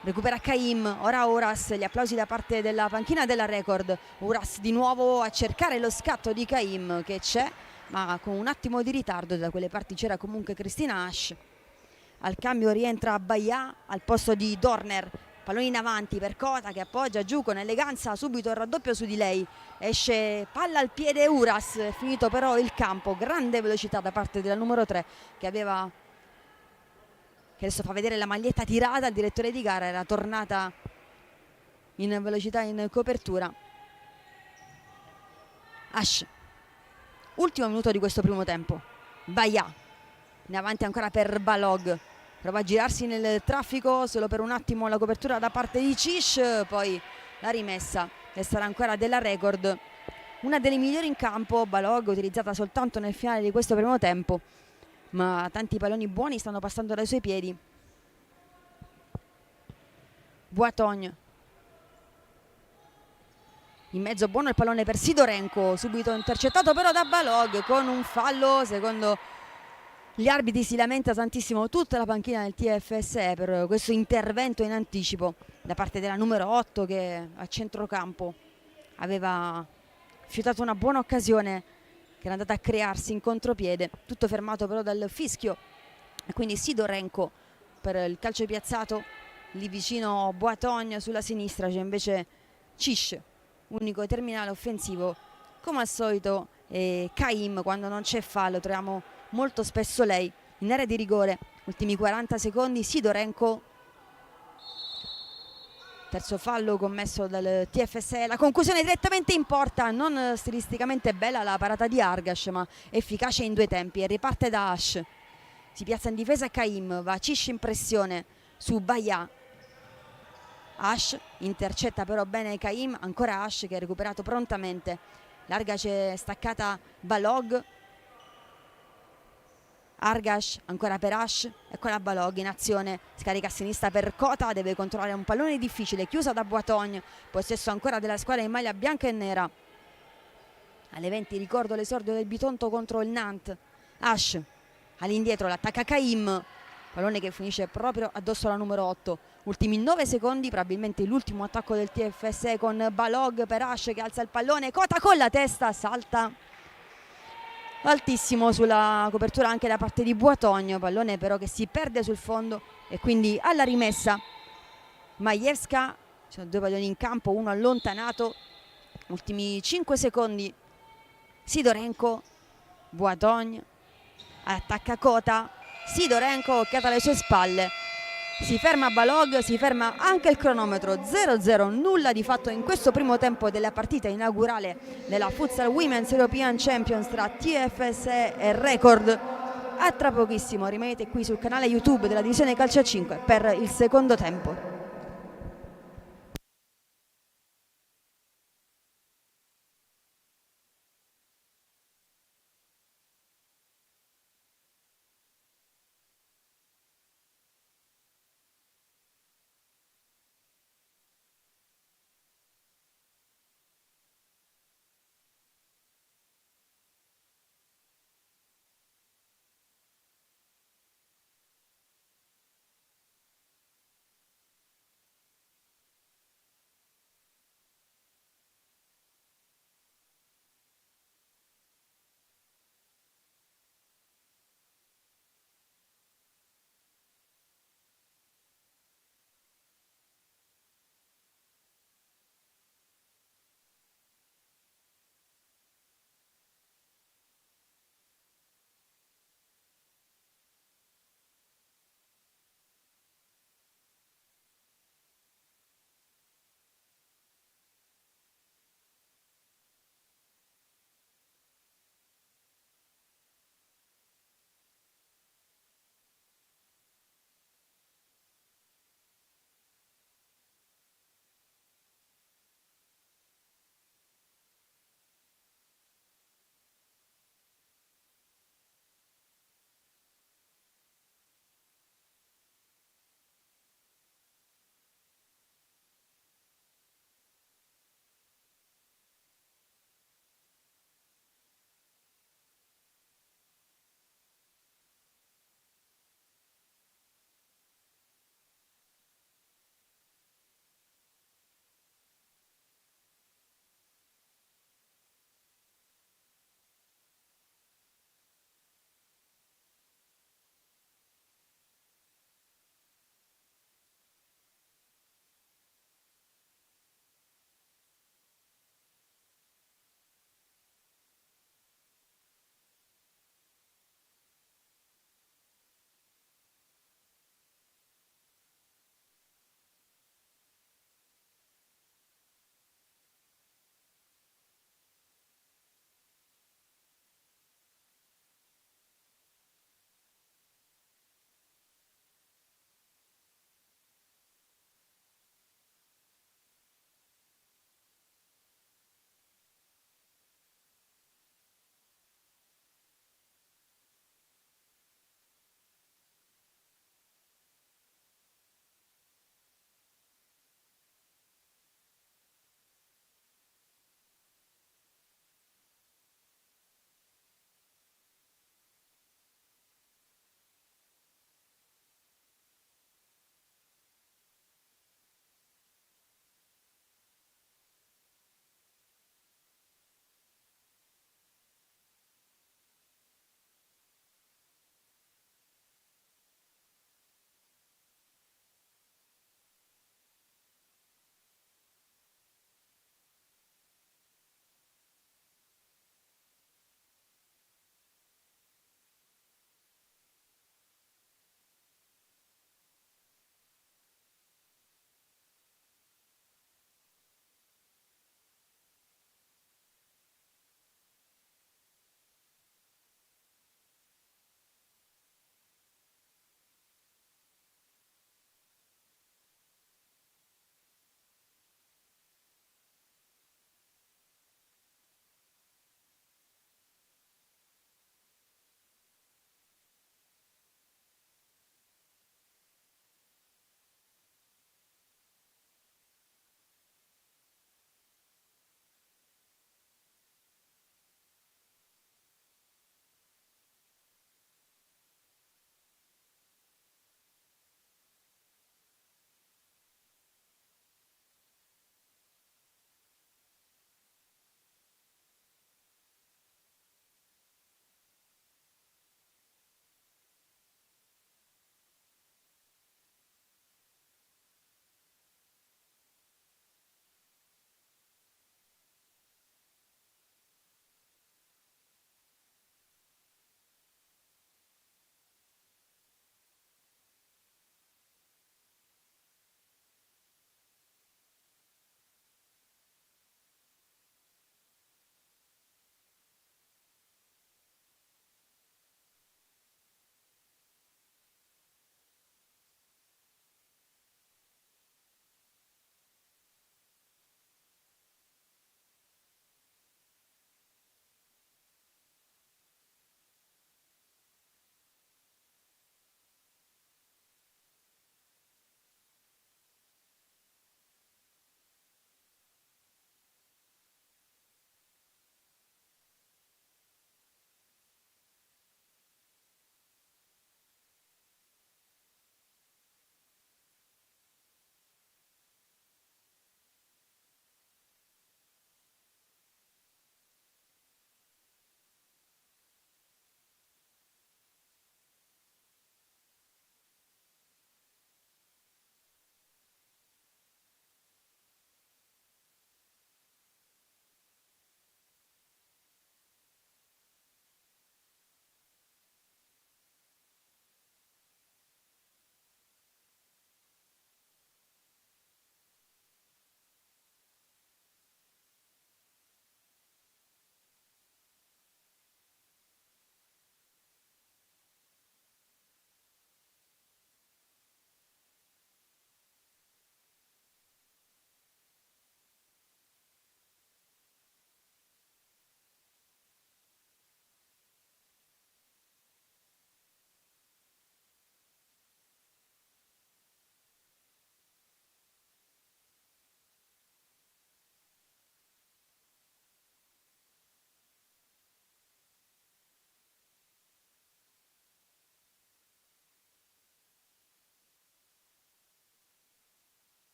recupera Caim, ora Uras, gli applausi da parte della panchina della record. Uras di nuovo a cercare lo scatto di Caim che c'è, ma con un attimo di ritardo. Da quelle parti c'era comunque Cristina Ash. Al cambio rientra Baia al posto di Dorner, pallone in avanti per Cota che appoggia giù con eleganza, subito il raddoppio su di lei, esce palla al piede Uras, è finito però il campo. Grande velocità da parte della numero 3 che adesso fa vedere la maglietta tirata al direttore di gara, era tornata in velocità in copertura. Ash, ultimo minuto di questo primo tempo. Baia in avanti ancora per Balog, prova a girarsi nel traffico solo per un attimo, la copertura da parte di Cish, poi la rimessa che sarà ancora della record, una delle migliori in campo. Balog utilizzata soltanto nel finale di questo primo tempo, ma tanti palloni buoni stanno passando dai suoi piedi. Boatogne in mezzo, buono il pallone per Sidorenko, subito intercettato però da Balog con un fallo. Secondo gli arbitri si lamenta tantissimo tutta la panchina del TFSE per questo intervento in anticipo da parte della numero 8 che a centrocampo aveva fiutato una buona occasione che era andata a crearsi in contropiede, tutto fermato però dal fischio, e quindi Sidorenko per il calcio piazzato. Lì vicino Boatogne, sulla sinistra c'è invece Cish, unico terminale offensivo come al solito, e Caim quando non c'è fallo troviamo molto spesso lei in area di rigore. Ultimi 40 secondi, Sidorenko, terzo fallo commesso dal TFSE, la conclusione direttamente in porta. Non stilisticamente bella la parata di Argash, ma efficace in due tempi, e riparte da Ash, si piazza in difesa Caim, va Cish in pressione su Baia. Ash intercetta però bene Caim, ancora Ash che ha recuperato prontamente. Larga c'è staccata Balog, Argash ancora per Ash, eccola Balog in azione, scarica a sinistra per Cota, deve controllare un pallone difficile, chiusa da Boatogne, possesso ancora della squadra in maglia bianca e nera. Alle 20 ricordo l'esordio del Bitonto contro il Nantes. Ash all'indietro, l'attacca Caim, pallone che finisce proprio addosso alla numero 8. Ultimi 9 secondi, probabilmente l'ultimo attacco del TFSE con Balog per Ash che alza il pallone, Cota con la testa, salta altissimo sulla copertura anche da parte di Boatogne, pallone però che si perde sul fondo, e quindi alla rimessa Majewska. Ci sono due palloni in campo, uno allontanato. Ultimi 5 secondi, Sidorenko, Boatogne, attacca Cota, Sidorenko occhiata alle sue spalle, si ferma Balog, si ferma anche il cronometro. 0-0, nulla di fatto in questo primo tempo della partita inaugurale della Futsal Women's European Champions tra TFSE e Record. A tra pochissimo, rimanete qui sul canale YouTube della divisione calcio a 5 per il secondo tempo.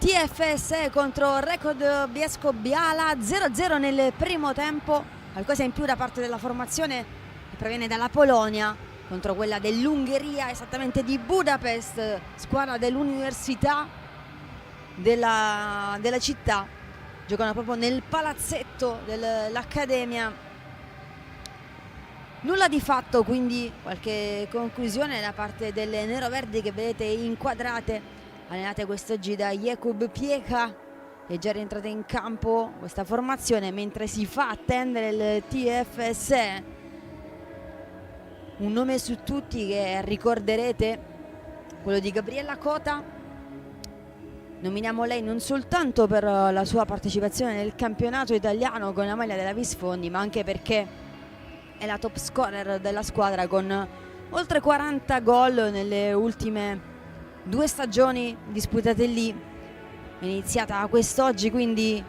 TFS contro Record Biesco Biala, 0-0 nel primo tempo, qualcosa in più da parte della formazione che proviene dalla Polonia contro quella dell'Ungheria, esattamente di Budapest, squadra dell'università della città. Giocano proprio nel palazzetto dell'Accademia. Nulla di fatto, quindi qualche conclusione da parte delle neroverdi che vedete inquadrate, allenate quest'oggi da Jakub Pieka. È già rientrata in campo questa formazione mentre si fa attendere il TFS. Un nome su tutti che ricorderete, quello di Gabriella Cota. Nominiamo lei non soltanto per la sua partecipazione nel campionato italiano con la maglia della Visfondi, ma anche perché è la top scorer della squadra con oltre 40 gol nelle ultime 2 stagioni disputate lì. È iniziata quest'oggi quindi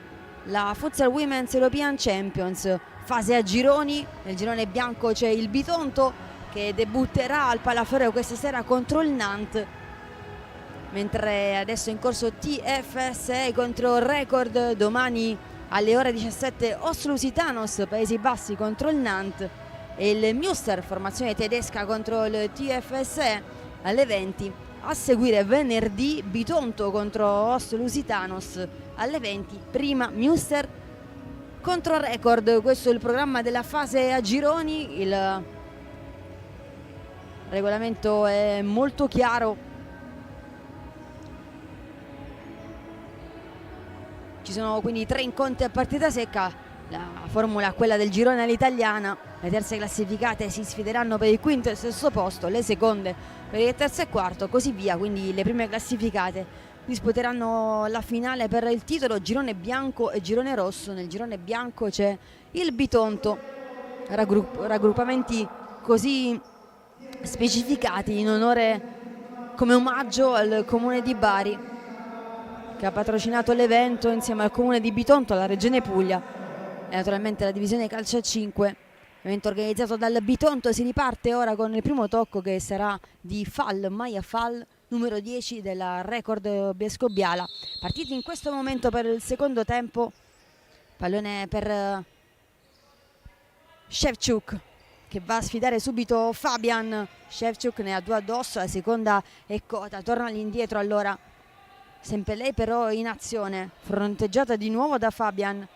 la Futsal Women's European Champions, fase a gironi. Nel girone bianco c'è il Bitonto che debutterà al Palafiore questa sera contro il Nantes, mentre adesso è in corso TFS contro Record. Domani alle ore 17 Os-Lusitanos, Paesi Bassi contro il Nantes, e il Münster, formazione tedesca, contro il TFS alle 20. A seguire venerdì Bitonto contro Os-Lusitanos alle 20, prima Münster contro Record. Questo è il programma della fase a gironi. Il regolamento è molto chiaro. Ci sono quindi 3 incontri a partita secca. La formula è quella del girone all'italiana. Le terze classificate si sfideranno per il quinto e il sesto posto, le seconde per il terzo e quarto, così via. Quindi le prime classificate disputeranno la finale per il titolo girone bianco e girone rosso. Nel girone bianco c'è il Bitonto, raggruppamenti così specificati in onore, come omaggio al comune di Bari, che ha patrocinato l'evento insieme al comune di Bitonto, alla regione Puglia e naturalmente la divisione calcio a 5. Evento organizzato dal Bitonto. Si riparte ora con il primo tocco che sarà di Fall, Maya Fall, numero 10 della Record Biesco Biala. Partiti in questo momento per il secondo tempo. Pallone per Shevchuk che va a sfidare subito Fabian. Shevchuk ne ha 2 addosso, la seconda è Cota, torna all'indietro allora. Sempre lei però in azione, fronteggiata di nuovo da Fabian.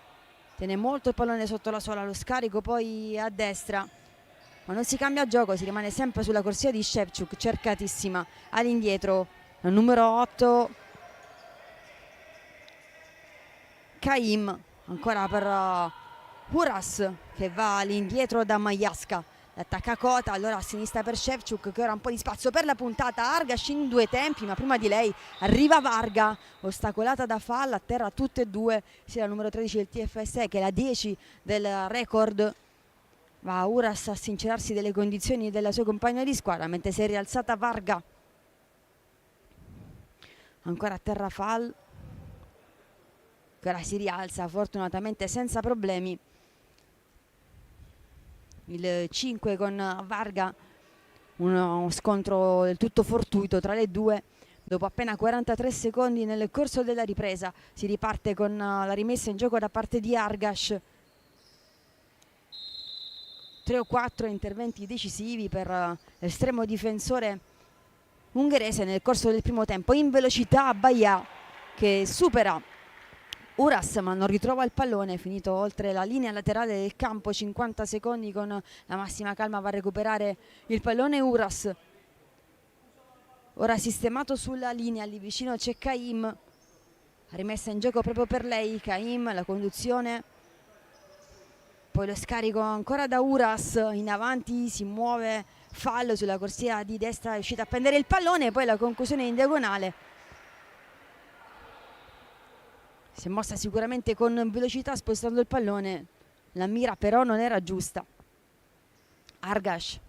Tiene molto il pallone sotto la suola, lo scarico poi a destra. Ma non si cambia gioco, si rimane sempre sulla corsia di Shevchuk, cercatissima. All'indietro, il numero 8, Kaim. Ancora per Uras che va all'indietro da Majaska. Attacca Cota, allora a sinistra per Shevchuk che ora ha un po' di spazio per la puntata. Argash in 2 tempi, ma prima di lei arriva Varga, ostacolata da Fall, a terra tutte e 2, sia la numero 13 del TFS che la 10 del Record. Va Uras a sincerarsi delle condizioni della sua compagna di squadra, mentre si è rialzata Varga. Ancora a terra Fall, che ora si rialza fortunatamente senza problemi. Il 5 con Varga, uno scontro del tutto fortuito tra le due. Dopo appena 43 secondi nel corso della ripresa si riparte con la rimessa in gioco da parte di Argash. 3 o 4 interventi decisivi per l'estremo difensore ungherese nel corso del primo tempo. In velocità Baia che supera Uras ma non ritrova il pallone, finito oltre la linea laterale del campo. 50 secondi con la massima calma va a recuperare il pallone Uras. Ora sistemato sulla linea, lì vicino c'è Kaim, rimessa in gioco proprio per lei. Kaim, la conduzione, poi lo scarico ancora da Uras, in avanti si muove Fall sulla corsia di destra, è riuscita a prendere il pallone, poi la conclusione in diagonale. Si è mossa sicuramente con velocità spostando il pallone, la mira però non era giusta. Argash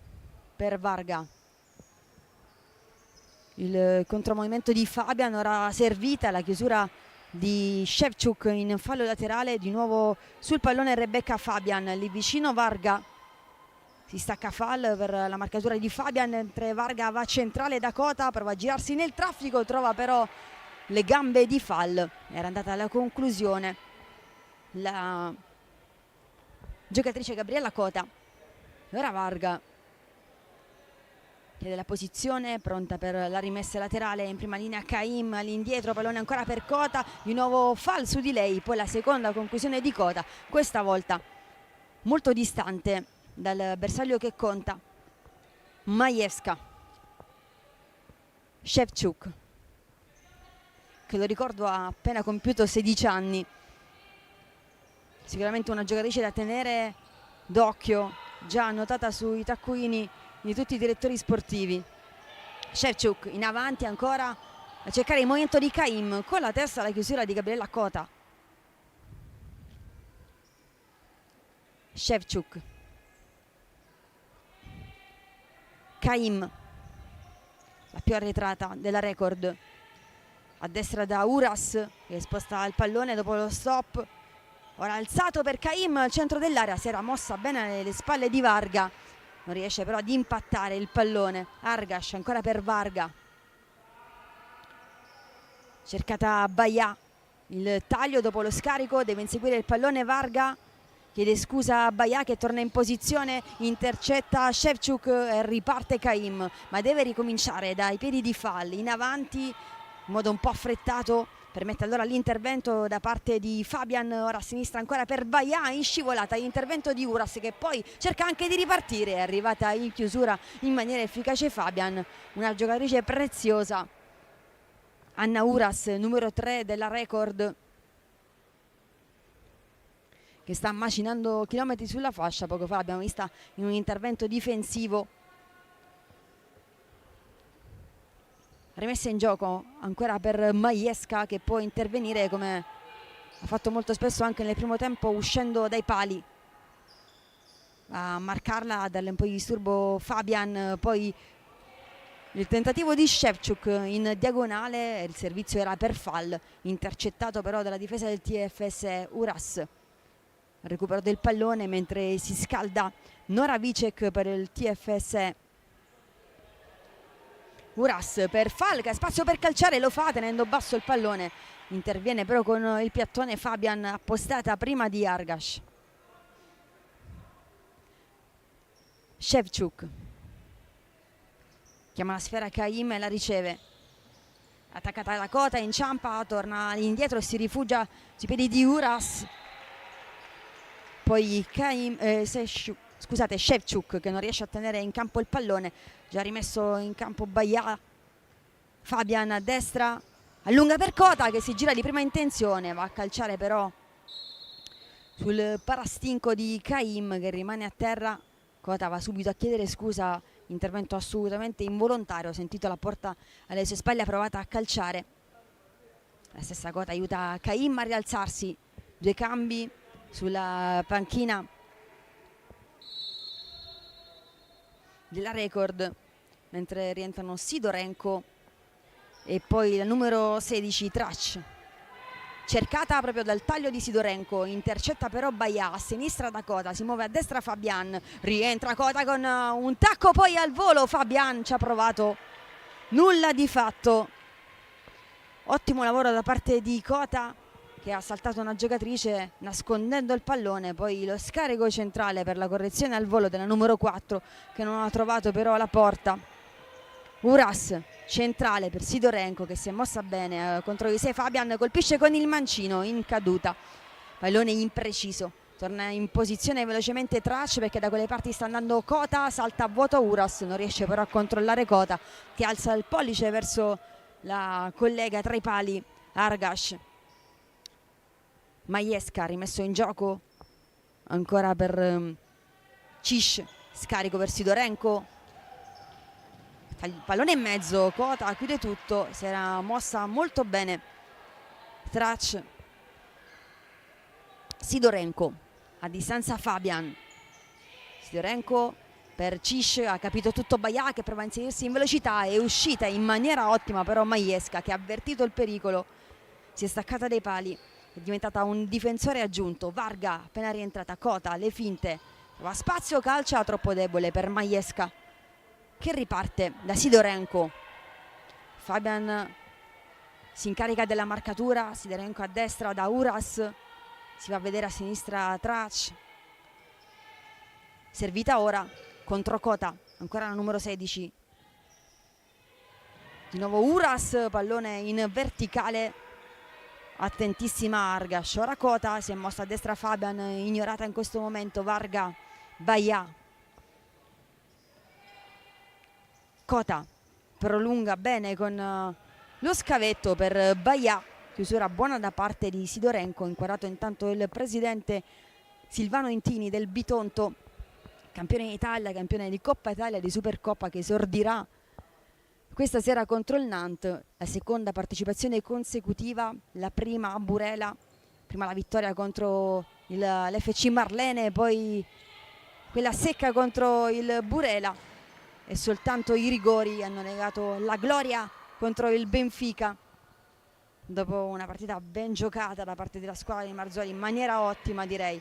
per Varga, il contromovimento di Fabian, ora servita la chiusura di Shevchuk in fallo laterale. Di nuovo sul pallone Rebecca Fabian, lì vicino Varga, si stacca Fall per la marcatura di Fabian, mentre Varga va centrale da Cota, prova a girarsi nel traffico, trova però le gambe di Fall. Era andata alla conclusione la giocatrice Gabriella Cota. Ora Varga chiede la posizione, pronta per la rimessa laterale. In prima linea Caim, all'indietro, pallone ancora per Cota, di nuovo Fall su di lei, poi la seconda conclusione di Cota, questa volta molto distante dal bersaglio che conta. Majewska, Szewczuk, che lo ricordo ha appena compiuto 16 anni, sicuramente una giocatrice da tenere d'occhio, già annotata sui taccuini di tutti i direttori sportivi. Szewczuk in avanti ancora a cercare il movimento di Caim, con la testa alla chiusura di Gabriella Cota. Szewczuk, Caim, la più arretrata della record, a destra da Uras che sposta il pallone dopo lo stop. Ora alzato per Caim al centro dell'area, si era mossa bene alle spalle di Varga, non riesce però ad impattare il pallone. Argash ancora per Varga, cercata Baia, il taglio dopo lo scarico, deve inseguire il pallone Varga, chiede scusa a Baia che torna in posizione, intercetta Szewczuk e riparte Caim, ma deve ricominciare dai piedi di Fall, in avanti in modo un po' affrettato, permette allora l'intervento da parte di Fabian. Ora a sinistra ancora per Baia, in scivolata l'intervento di Uras che poi cerca anche di ripartire, è arrivata in chiusura in maniera efficace Fabian, una giocatrice preziosa, Anna Uras, numero 3 della record, che sta macinando chilometri sulla fascia. Poco fa l'abbiamo vista in un intervento difensivo. Rimessa in gioco ancora per Majewska, che può intervenire come ha fatto molto spesso anche nel primo tempo, uscendo dai pali a marcarla, a darle un po' di disturbo Fabian. Poi il tentativo di Szewczuk in diagonale, il servizio era per Fall, intercettato però dalla difesa del TFS Uras. Recupero del pallone mentre si scalda Nora Vicek per il TFS Uras. Per Fall che ha spazio per calciare, lo fa tenendo basso il pallone, interviene però con il piattone Fabian, appostata prima di Argash. Szewczuk chiama la sfera Caim e la riceve, attaccata alla Cota, inciampa, torna indietro e si rifugia sui piedi di Uras. Poi Szewczuk che non riesce a tenere in campo il pallone, già rimesso in campo Baia. Fabian a destra, allunga per Cota che si gira di prima intenzione, va a calciare però sul parastinco di Caim che rimane a terra. Cota va subito a chiedere scusa, intervento assolutamente involontario, ho sentito la porta alle sue spalle, ha provato a calciare. La stessa Cota aiuta Caim a rialzarsi, due cambi sulla panchina della record, mentre rientrano Sidorenko e poi la numero 16 Trach, cercata proprio dal taglio di Sidorenko, intercetta però Baia, a sinistra da Cota, si muove a destra Fabian, rientra Cota con un tacco poi al volo. Fabian ci ha provato, nulla di fatto. Ottimo lavoro da parte di Cota che ha saltato una giocatrice nascondendo il pallone, poi lo scarico centrale per la correzione al volo della numero 4 che non ha trovato però la porta. Uras centrale per Sidorenko che si è mossa bene contro di sé. Fabian colpisce con il mancino in caduta, pallone impreciso, torna in posizione velocemente Trach perché da quelle parti sta andando Cota, salta a vuoto Uras, non riesce però a controllare Cota che alza il pollice verso la collega tra i pali Argash. Majewska rimesso in gioco ancora per Cish, scarico per Sidorenko, il pallone in mezzo, Cota chiude tutto, si era mossa molto bene Trach. Sidorenko a distanza Fabian, Sidorenko per Cish, ha capito tutto Baia che prova a inserirsi in velocità, è uscita in maniera ottima però Majewska che ha avvertito il pericolo, si è staccata dai pali, è diventata un difensore aggiunto. Varga appena rientrata, Cota, le finte, trova spazio, calcia troppo debole per Majewska che riparte da Sidorenko. Fabian si incarica della marcatura, Sidorenko a destra da Uras, si va a vedere a sinistra Trac, servita ora contro Kota, ancora la numero 16, di nuovo Uras, pallone in verticale, attentissima Argash, ora Kota, si è mossa a destra Fabian, ignorata in questo momento Varga, Baia, Kota prolunga bene con lo scavetto per Baia, chiusura buona da parte di Sidorenko, inquadrato intanto il presidente Silvano Intini del Bitonto, campione d'Italia, campione di Coppa Italia, di Supercoppa, che esordirà questa sera contro il Nantes, la seconda partecipazione consecutiva, la prima a Burela, prima la vittoria contro l'FC Marlene, poi quella secca contro il Burela e soltanto i rigori hanno negato la gloria contro il Benfica, dopo una partita ben giocata da parte della squadra di Marzoli in maniera ottima, direi.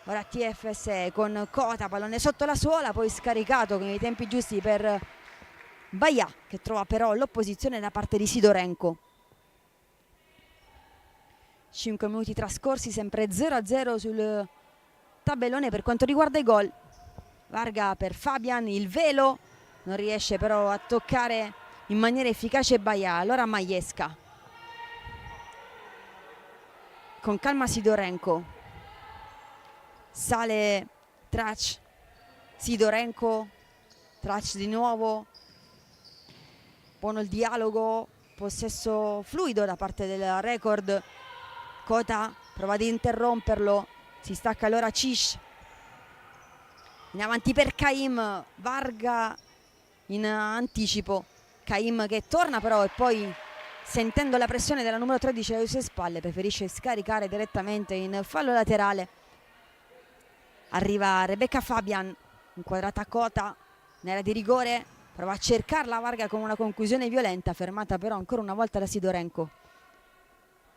Ora TFS con Kota, pallone sotto la suola, poi scaricato con i tempi giusti per Baia, che trova però l'opposizione da parte di Sidorenko. 5 minuti trascorsi, sempre 0-0 sul tabellone per quanto riguarda i gol. Varga per Fabian, il velo, non riesce però a toccare in maniera efficace Baia. Allora Majesca, con calma Sidorenko, sale Trac, Sidorenko, Trac di nuovo, buono il dialogo, possesso fluido da parte del Record. Kota prova ad interromperlo, si stacca allora Cish, in avanti per Caim, Varga in anticipo, Caim che torna però e poi, sentendo la pressione della numero 13 alle sue spalle, preferisce scaricare direttamente in fallo laterale. Arriva Rebecca Fabian, inquadrata a Kota, nell'area di rigore, prova a cercarla Varga con una conclusione violenta, fermata però ancora una volta da Sidorenko.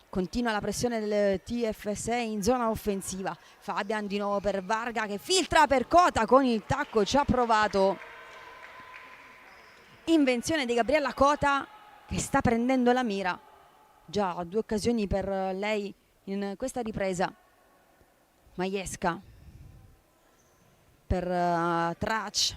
Continua la pressione del TFS in zona offensiva. Fabian di nuovo per Varga che filtra per Kota con il tacco, ci ha provato. Invenzione di Gabriella Kota, che sta prendendo la mira. Già 2 occasioni per lei in questa ripresa. Majesca per Trac,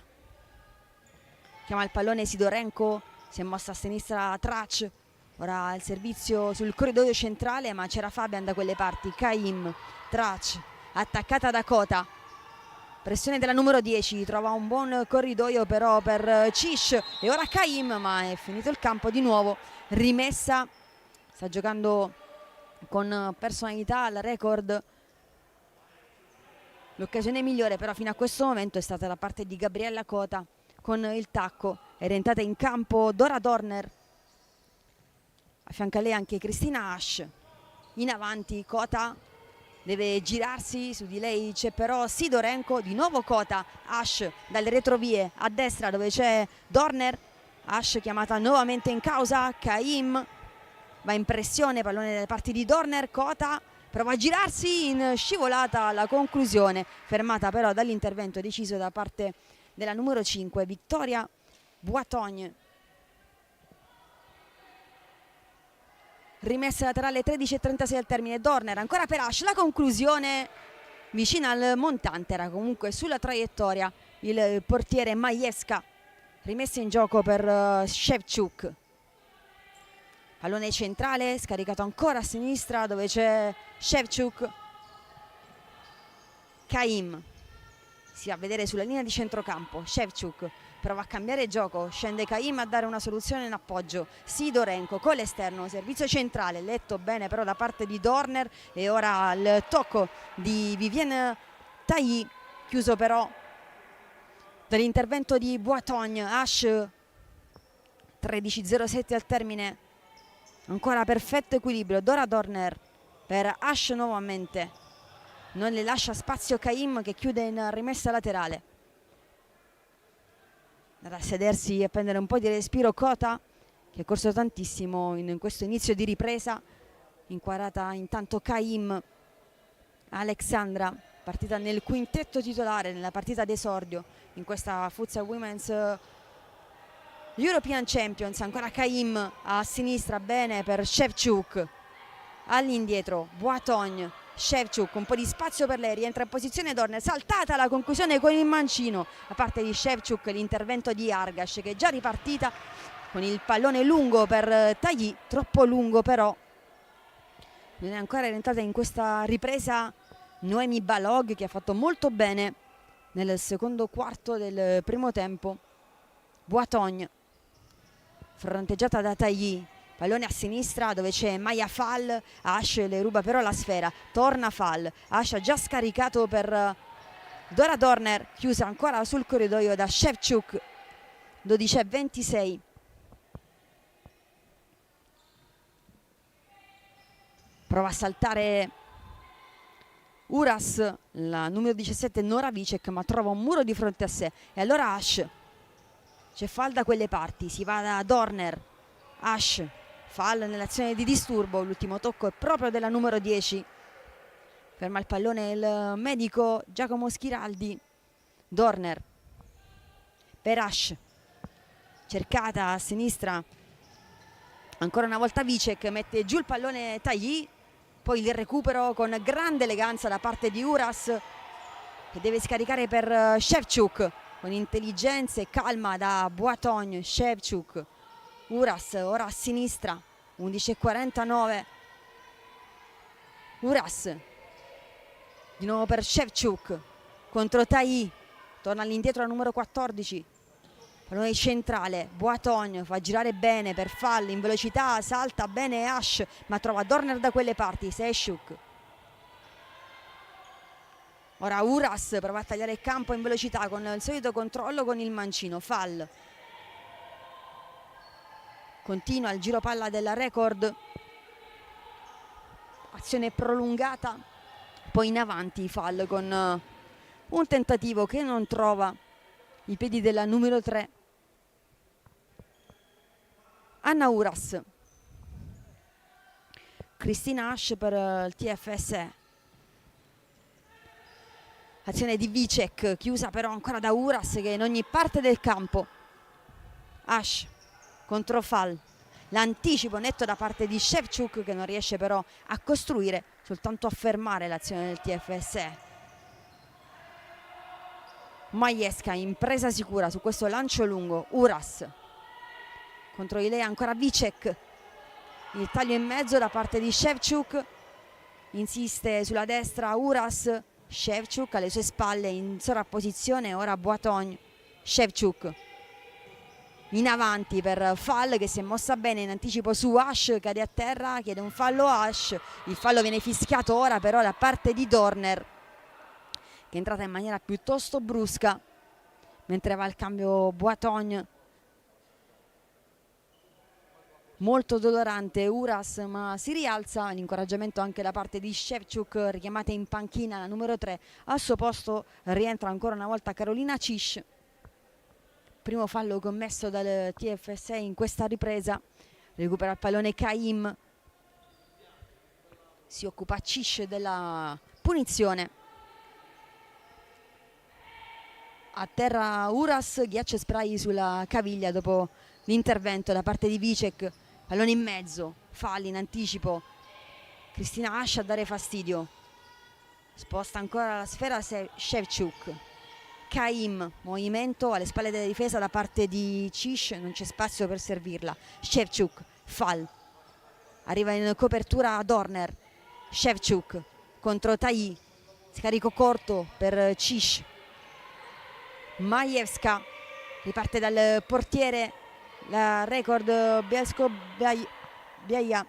chiama il pallone Sidorenko, si è mossa a sinistra Trac, ora il servizio sul corridoio centrale, ma c'era Fabian da quelle parti. Caim, Trac, attaccata da Kota, pressione della numero 10, trova un buon corridoio però per Cish e ora Caim, ma è finito il campo di nuovo. Rimessa, sta giocando con personalità al Record. L'occasione migliore però fino a questo momento è stata da parte di Gabriella Kota con il tacco. È rientrata in campo Dora Dorner, a fianco a lei anche Cristina Ash. In avanti Kota deve girarsi, su di lei c'è però Sidorenko, di nuovo Kota, Ash dalle retrovie a destra dove c'è Dorner, Ash chiamata nuovamente in causa, Caim va in pressione, pallone dalle parti di Dorner, Kota prova a girarsi in scivolata alla conclusione, fermata però dall'intervento deciso da parte della numero 5, Vittoria Boitogne. Rimessa laterale, 13:36 al termine. Dorner ancora per Ash, la conclusione vicina al montante, era comunque sulla traiettoria il portiere Majesca. Rimessa in gioco per Shevchuk, pallone centrale scaricato ancora a sinistra dove c'è Shevchuk. Caim si va a vedere sulla linea di centrocampo, Shevchuk prova a cambiare gioco, scende Caim a dare una soluzione in appoggio. Sidorenko con l'esterno, servizio centrale, letto bene però da parte di Dorner e ora il tocco di Vivienne Tailly, chiuso però dall'intervento di Boitogne. Ash, 13:07 al termine, ancora perfetto equilibrio. Dora Dorner per Ash nuovamente, non le lascia spazio Caim che chiude in rimessa laterale. Da sedersi e prendere un po' di respiro Kota, che è corso tantissimo in questo inizio di ripresa. Inquadrata intanto Caim, Alexandra, partita nel quintetto titolare nella partita d'esordio in questa Futsal Women's European Champions, ancora Kaim a sinistra, bene per Shevchuk, all'indietro Boatogne, Shevchuk, un po' di spazio per lei, rientra in posizione Dorner, saltata la conclusione con il mancino da parte di Shevchuk, l'intervento di Argash che è già ripartita con il pallone lungo per Tagli, troppo lungo però. Non è ancora rientrata in questa ripresa Noemi Balog, che ha fatto molto bene nel secondo quarto del primo tempo. Boatogne, fronteggiata da Tagli, pallone a sinistra dove c'è Maya Fall, Ash le ruba però la sfera, torna Fall, Ash ha già scaricato per Dora Dorner, chiusa ancora sul corridoio da Shevchuk, 12:26. Prova a saltare Uras, la numero 17 Nora Vicek, ma trova un muro di fronte a sé. E allora Ash, c'è Fall da quelle parti, si va da Dorner, Ash, Fall nell'azione di disturbo, l'ultimo tocco è proprio della numero 10. Ferma il pallone il medico Giacomo Schiraldi. Dorner per Ash, cercata a sinistra, ancora una volta Vicek, mette giù il pallone Tagli. Poi il recupero con grande eleganza da parte di Uras, che deve scaricare per Shevchuk con intelligenza e calma da Boatogne. Shevchuk, Uras ora a sinistra, 11:49. Uras di nuovo per Shevchuk contro Tai, torna all'indietro la numero 14, pallone centrale, Boatogne fa girare bene per Fall, in velocità salta bene Ash, ma trova Dorner da quelle parti. Shevchuk, ora Uras prova a tagliare il campo in velocità con il solito controllo con il mancino. Fall continua il giro palla della Record, azione prolungata, poi in avanti Fall con un tentativo che non trova i piedi della numero 3 Anna Uras. Cristina Ash per il TFSE, azione di Vicek, chiusa però ancora da Uras che è in ogni parte del campo. Ash contro Fall, l'anticipo netto da parte di Shevchuk che non riesce però a costruire, soltanto a fermare l'azione del TFSE. Majewska in presa sicura su questo lancio lungo. Uras contro di lei ancora Vicek, il taglio in mezzo da parte di Shevchuk, insiste sulla destra Uras, Shevchuk alle sue spalle in sovrapposizione, ora Boatogne. Shevchuk in avanti per Fall che si è mossa bene in anticipo su Ash, cade a terra, chiede un fallo Ash, il fallo viene fischiato ora però da parte di Dorner che è entrata in maniera piuttosto brusca, mentre va al cambio Boatogne. Molto dolorante Uras, ma si rialza, l'incoraggiamento anche da parte di Shevchuk, richiamata in panchina la numero 3, al suo posto rientra ancora una volta Carolina Cish. Primo fallo commesso dal TFSE in questa ripresa, recupera il pallone Kaim, si occupa Cish della punizione. A terra Uras, ghiaccio spray sulla caviglia dopo l'intervento da parte di Vicek. Pallone in mezzo, Fall in anticipo, Cristina Ash a dare fastidio, sposta ancora la sfera Shevchuk. Kaim, movimento alle spalle della difesa da parte di Cish, non c'è spazio per servirla. Shevchuk, Fall, arriva in copertura Dorner. Shevchuk contro Tai, scarico corto per Cish. Majewska riparte dal portiere la Record Bielsko-Biała.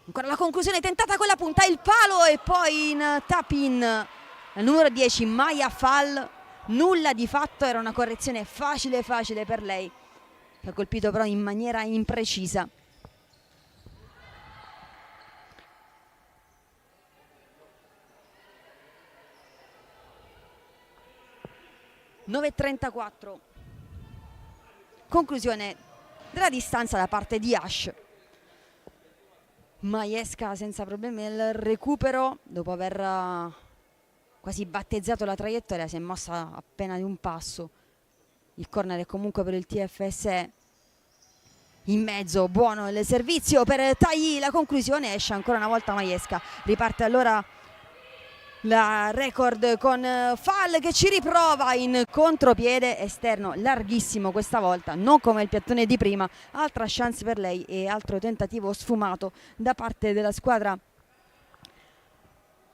Ancora la conclusione tentata con la punta, il palo e poi in tap-in la numero 10 Maya Fall. Nulla di fatto, era una correzione facile per lei, che ha colpito però in maniera imprecisa. (9:34). Conclusione della distanza da parte di Ash. Majewska senza problemi nel recupero, dopo aver quasi battezzato la traiettoria, si è mossa appena di un passo. Il corner è comunque per il TFS. In mezzo, buono il servizio per Tagli, la conclusione, esce ancora una volta Maiesca. Riparte allora la Record con Fall che ci riprova in contropiede esterno larghissimo questa volta, non come il piattone di prima. Altra chance per lei e altro tentativo sfumato da parte della squadra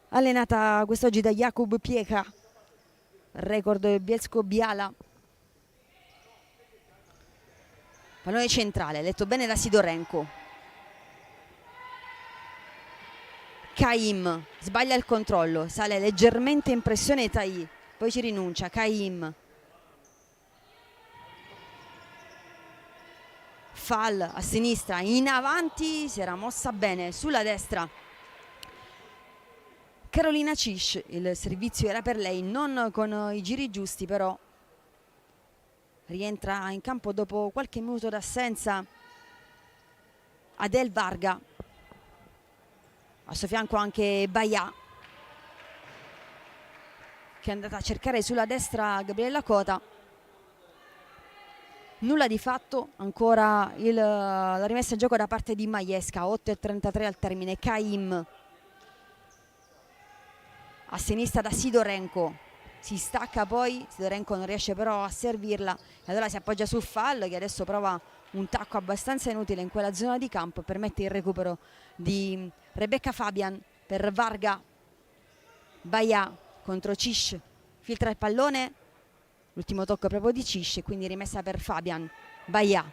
allenata quest'oggi da Jakub Piecha. Record Bielsko-Biala. Pallone centrale, letto bene da Sidorenko. Kaim sbaglia il controllo, sale leggermente in pressione Tai, poi ci rinuncia. Kaim. Fall a sinistra, in avanti, si era mossa bene sulla destra. Carolina Cish, il servizio era per lei, non con i giri giusti, però rientra in campo dopo qualche minuto d'assenza Adel Varga. A suo fianco anche Baia, che è andata a cercare sulla destra Gabriella Cota. Nulla di fatto, ancora la rimessa in gioco da parte di Maiesca. 8:33 al termine. Kaim a sinistra da Sidorenko, si stacca poi, Sidorenko non riesce però a servirla e allora si appoggia su Fall, che adesso prova un tacco abbastanza inutile in quella zona di campo, permette il recupero di Rebecca Fabian per Varga. Baia contro Cish, filtra il pallone, l'ultimo tocco proprio di Cish, quindi rimessa per Fabian. Baia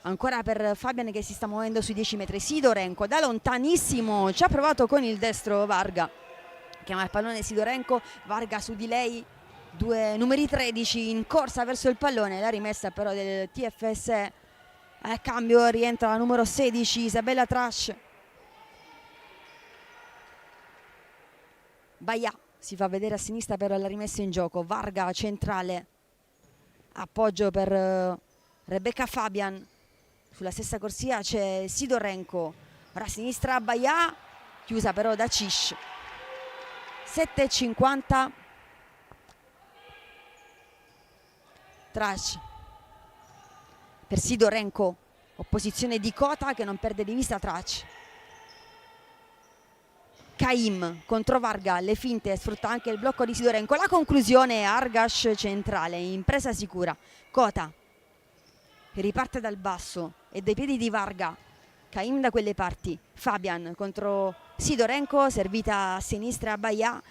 ancora per Fabian che si sta muovendo sui 10 metri. Sidorenko da lontanissimo ci ha provato con il destro Varga, chiama il pallone Sidorenko. Varga su di lei, due numeri 13 in corsa verso il pallone, la rimessa però del TFS. A cambio rientra la numero 16 Isabella Trash. Baia si fa vedere a sinistra per la rimessa in gioco. Varga centrale, appoggio per Rebecca Fabian. Sulla stessa corsia c'è Sidorenko, ora a sinistra Baia, chiusa però da Cish. 7:50. Trash per Sidorenko, opposizione di Cota che non perde di vista Trash. Kaim contro Varga, le finte, sfrutta anche il blocco di Sidorenko. La conclusione Argash centrale, in presa sicura. Cota che riparte dal basso e dai piedi di Varga. Kaim da quelle parti. Fabian contro Sidorenko, servita a sinistra a Baia,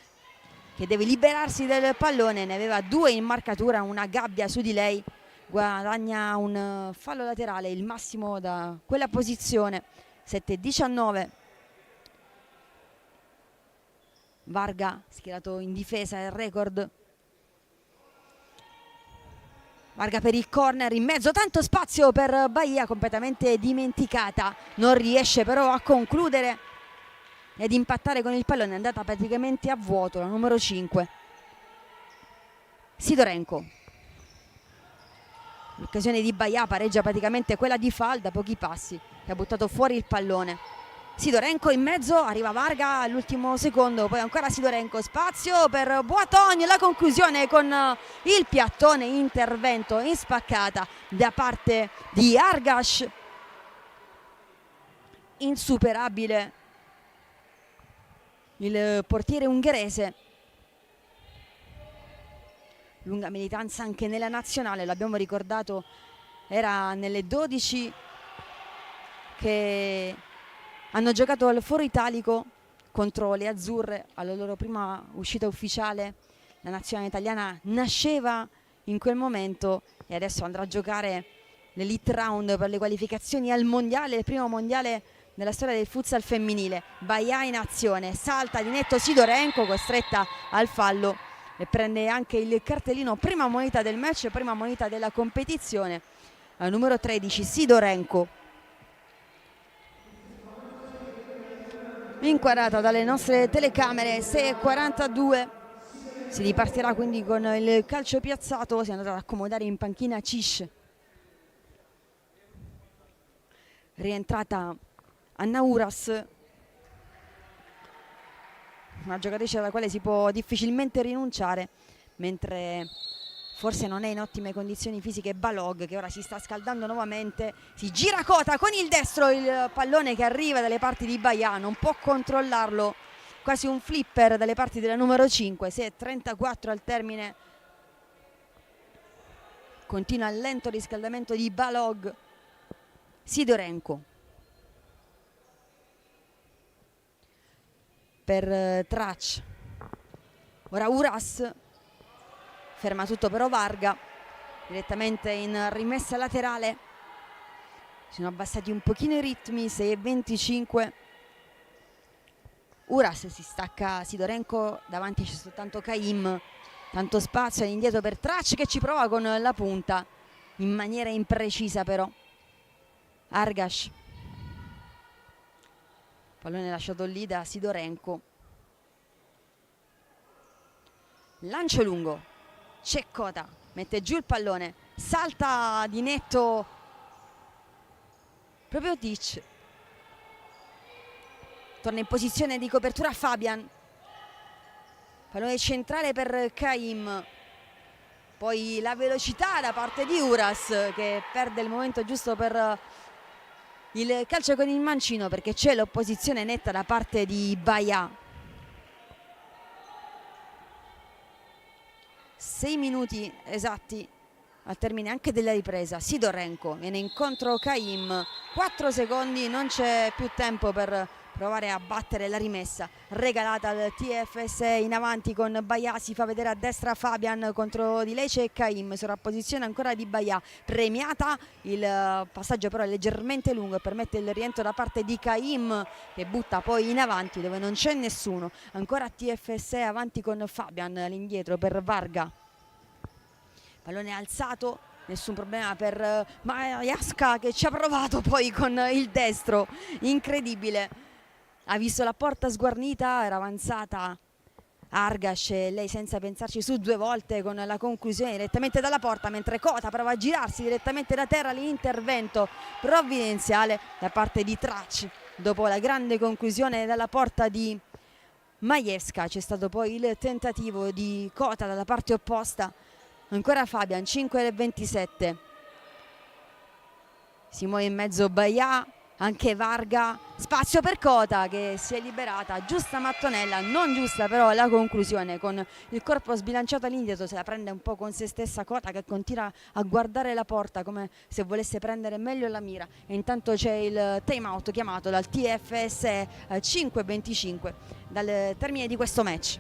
che deve liberarsi del pallone, ne aveva due in marcatura, una gabbia su di lei. Guadagna un fallo laterale, il massimo da quella posizione. 7:19. Varga schierato in difesa, il Record. Varga per il corner, in mezzo tanto spazio per Baia, completamente dimenticata, non riesce però a concludere ed impattare con il pallone, è andata praticamente a vuoto la numero 5. Sidorenko, l'occasione di Baia pareggia praticamente quella di Fall da pochi passi, che ha buttato fuori il pallone. Sidorenko in mezzo, arriva Varga all'ultimo secondo, poi ancora Sidorenko, spazio per Boatogn, la conclusione con il piattone, intervento in spaccata da parte di Argash. Insuperabile il portiere ungherese, lunga militanza anche nella nazionale, l'abbiamo ricordato, era nelle 12 che hanno giocato al Foro Italico contro le Azzurre, alla loro prima uscita ufficiale. La nazionale italiana nasceva in quel momento e adesso andrà a giocare l'Elite Round per le qualificazioni al mondiale, il primo mondiale nella storia del futsal femminile. Baia in azione, salta di netto Sidorenko, costretta al fallo e prende anche il cartellino, prima moneta del match, prima moneta della competizione. Al numero 13 Sidorenko, inquadrata dalle nostre telecamere. 6:42. Si ripartirà quindi con il calcio piazzato. Si è andata ad accomodare in panchina Cish, rientrata Anna Uras, una giocatrice alla quale si può difficilmente rinunciare, mentre forse non è in ottime condizioni fisiche Balog, che ora si sta scaldando nuovamente, si gira Cota con il destro, il pallone che arriva dalle parti di Baia, non può controllarlo, quasi un flipper dalle parti della numero 5. 6:34 al termine, continua il lento riscaldamento di Balog. Sidorenko per Trac, ora Uras, ferma tutto però Varga, direttamente in rimessa laterale. Si sono abbassati un pochino i ritmi, 6:25. Uras si stacca Sidorenko, davanti c'è soltanto Caim, tanto spazio all'indietro per Trac che ci prova con la punta in maniera imprecisa però. Argash, pallone lasciato lì da Sidorenko, lancio lungo, c'è Cota, mette giù il pallone, salta di netto proprio Tic, torna in posizione di copertura Fabian, pallone centrale per Caim, poi la velocità da parte di Uras che perde il momento giusto per il calcio con il mancino, perché c'è l'opposizione netta da parte di Baia. 6 minuti esatti al termine anche della ripresa. Sidorenko viene incontro Caim, 4 secondi, non c'è più tempo per provare a battere la rimessa regalata al TFS. In avanti con Baia, si fa vedere a destra Fabian, contro di lei c'è Caim, sovrapposizione ancora di Baia, premiata, il passaggio però è leggermente lungo e permette il rientro da parte di Caim che butta poi in avanti dove non c'è nessuno. Ancora TFS avanti con Fabian, all'indietro per Varga, pallone alzato, nessun problema per Majaska che ci ha provato poi con il destro, incredibile, ha visto la porta sguarnita, era avanzata Argash e lei senza pensarci su due volte con la conclusione direttamente dalla porta, mentre Cota prova a girarsi direttamente da terra. L'intervento provvidenziale da parte di Trac dopo la grande conclusione dalla porta di Majeska. C'è stato poi il tentativo di Cota dalla parte opposta. Ancora Fabian, 5:27, si muove in mezzo Baia, anche Varga, spazio per Cota che si è liberata, giusta mattonella, non giusta però la conclusione, con il corpo sbilanciato all'indietro se la prende un po' con se stessa Cota che continua a guardare la porta come se volesse prendere meglio la mira, e intanto c'è il time out chiamato dal TFS. 5:25 dal termine di questo match.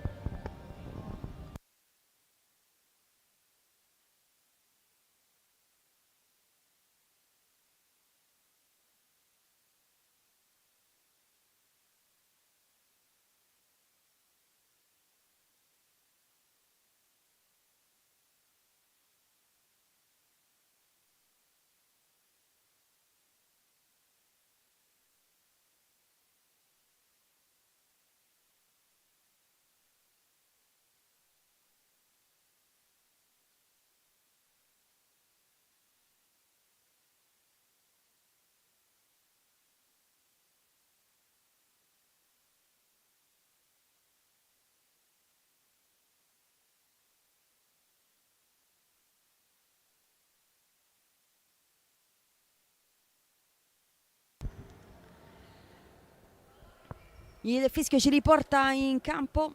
Il fischio ci riporta in campo,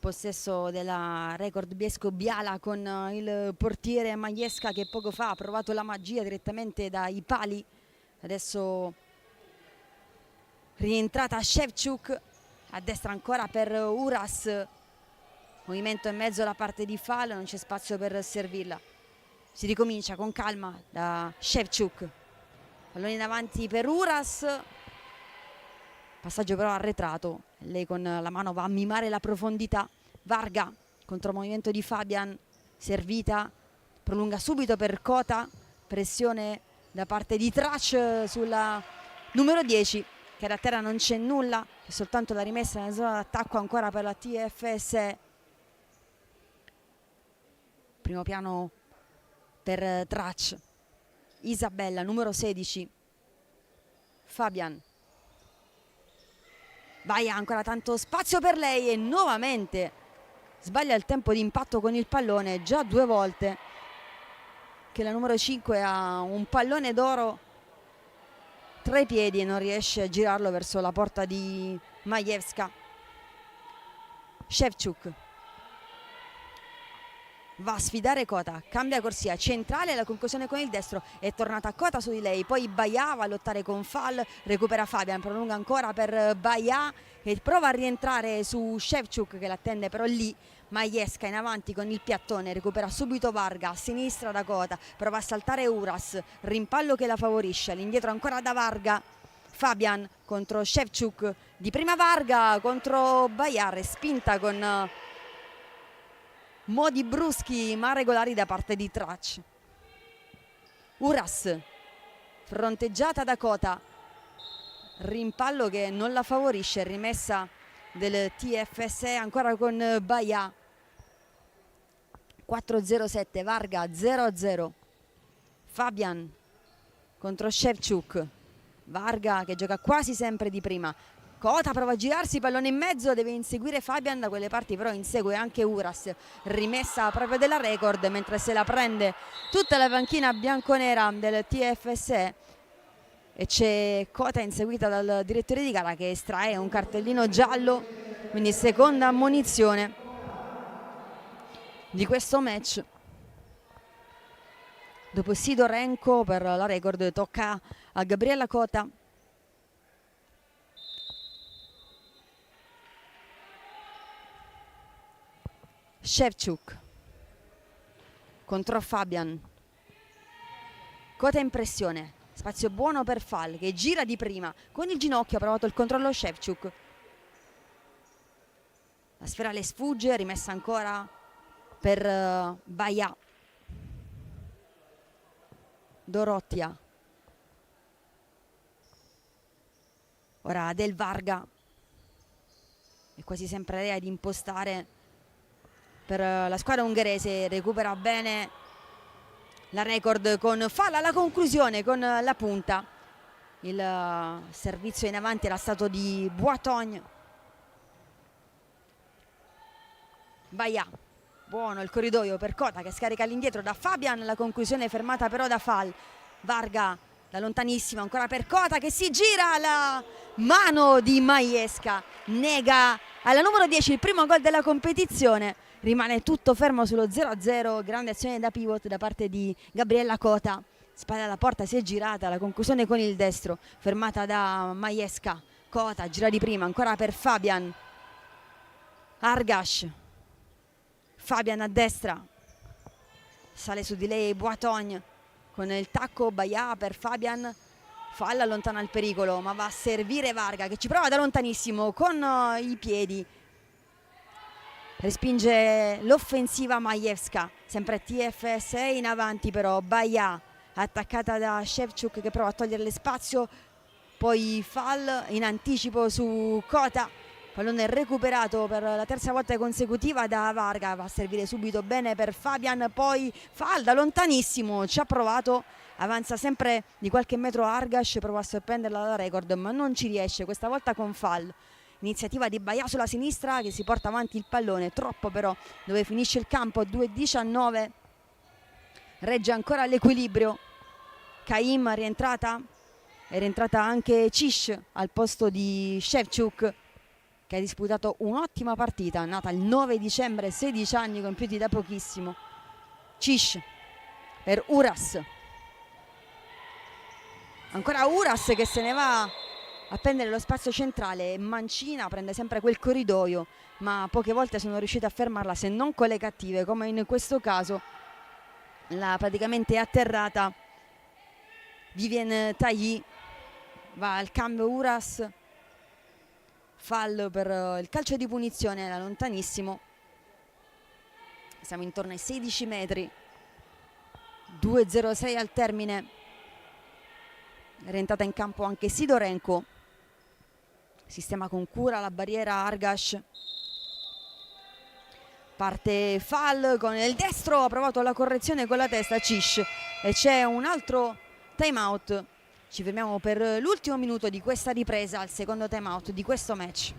possesso della record Biesco Biala con il portiere Majesca che poco fa ha provato la magia direttamente dai pali. Adesso rientrata Shevchuk, a destra ancora per Uras, movimento in mezzo alla parte di Fal, non c'è spazio per servirla, si ricomincia con calma da Shevchuk, pallone in avanti per Uras, passaggio però arretrato, lei con la mano va a mimare la profondità. Varga, contromovimento di Fabian, servita, prolunga subito per Cota, pressione da parte di Trac sulla numero 10 che da terra non c'è nulla, è soltanto la rimessa nella zona d'attacco ancora per la TFS. Primo piano per Trac, Isabella numero 16, Fabian, vai, ancora tanto spazio per lei e nuovamente sbaglia il tempo di impatto con il pallone, già 2 volte che la numero 5 ha un pallone d'oro tra i piedi e non riesce a girarlo verso la porta di Majewska. Ševčuk va a sfidare Kota, cambia corsia, centrale, la conclusione con il destro, è tornata Kota su di lei, poi Baia va a lottare con Fall, recupera Fabian, prolunga ancora per Baia e prova a rientrare su Ševčuk che l'attende però lì. Majewska in avanti con il piattone, recupera subito Varga, a sinistra da Kota, prova a saltare Uras, rimpallo che la favorisce, all'indietro ancora da Varga, Fabian contro Ševčuk, di prima Varga contro Baia, respinta con modi bruschi ma regolari da parte di Trač. Uras, fronteggiata da Kota, rimpallo che non la favorisce, rimessa del TFSE ancora con Baia. 4-0-7, Varga 0-0, Fabian contro Ševčuk, Varga che gioca quasi sempre di prima, Kota prova a girarsi, pallone in mezzo, deve inseguire Fabian da quelle parti, però insegue anche Uras, rimessa proprio della Record, mentre se la prende tutta la panchina bianconera del TFSE e c'è Kota inseguita dal direttore di gara che estrae un cartellino giallo, quindi seconda ammonizione di questo match. Dopo Sidorenko per la Record tocca a Gabriela Kota. Ševčuk contro Fabian, Kota in pressione, spazio buono per Fall che gira di prima con il ginocchio, ha provato il controllo Ševčuk, la sfera le sfugge, rimessa ancora per Baia. Dorottya, ora Del Varga, è quasi sempre lei ad impostare per la squadra ungherese, recupera bene la Record con Fall alla conclusione con la punta, il servizio in avanti era stato di Boitogne. Baia, buono il corridoio per Kota che scarica all'indietro da Fabian, la conclusione fermata però da Fall. Varga da lontanissimo ancora per Kota che si gira, la mano di Majewska nega alla numero 10 il primo gol della competizione, rimane tutto fermo sullo 0-0, grande azione da pivot da parte di Gabriela Kota, spalla alla porta, si è girata, la conclusione con il destro fermata da Majewska. Kota gira di prima ancora per Fabian, Argash, Fabian a destra, sale su di lei Boitogne con il tacco, Baia per Fabian, Fall allontana il pericolo ma va a servire Varga che ci prova da lontanissimo con i piedi, respinge l'offensiva Majewska, sempre TFSE in avanti però Baia attaccata da Ševčuk che prova a toglierle spazio, poi Fall in anticipo su Kota, pallone recuperato per la terza volta consecutiva da Varga, va a servire subito bene per Fabian, poi Fall da lontanissimo ci ha provato, avanza sempre di qualche metro Argash, prova a sorprenderla dalla Record ma non ci riesce, questa volta con Fall. Iniziativa di Baia sulla sinistra che si porta avanti il pallone, troppo però dove finisce il campo, 2-19, regge ancora l'equilibrio. Caim è rientrata anche Cish al posto di Ševčuk che ha disputato un'ottima partita, nata il 9 dicembre, 16 anni compiuti da pochissimo. Cish per Uras, ancora Uras che se ne va a prendere lo spazio centrale, mancina, prende sempre quel corridoio ma poche volte sono riusciti a fermarla, se non con le cattive come in questo caso la praticamente atterrata Vivien Tailly. Va al cambio Uras, fallo per il calcio di punizione da lontanissimo, siamo intorno ai 16 metri, 2-0-6 al termine, è rientrata in campo anche Sidorenko, sistema con cura la barriera Argash, parte Fall con il destro, ha provato la correzione con la testa Cish e c'è un altro time out. Ci fermiamo per l'ultimo minuto di questa ripresa, al secondo time out di questo match.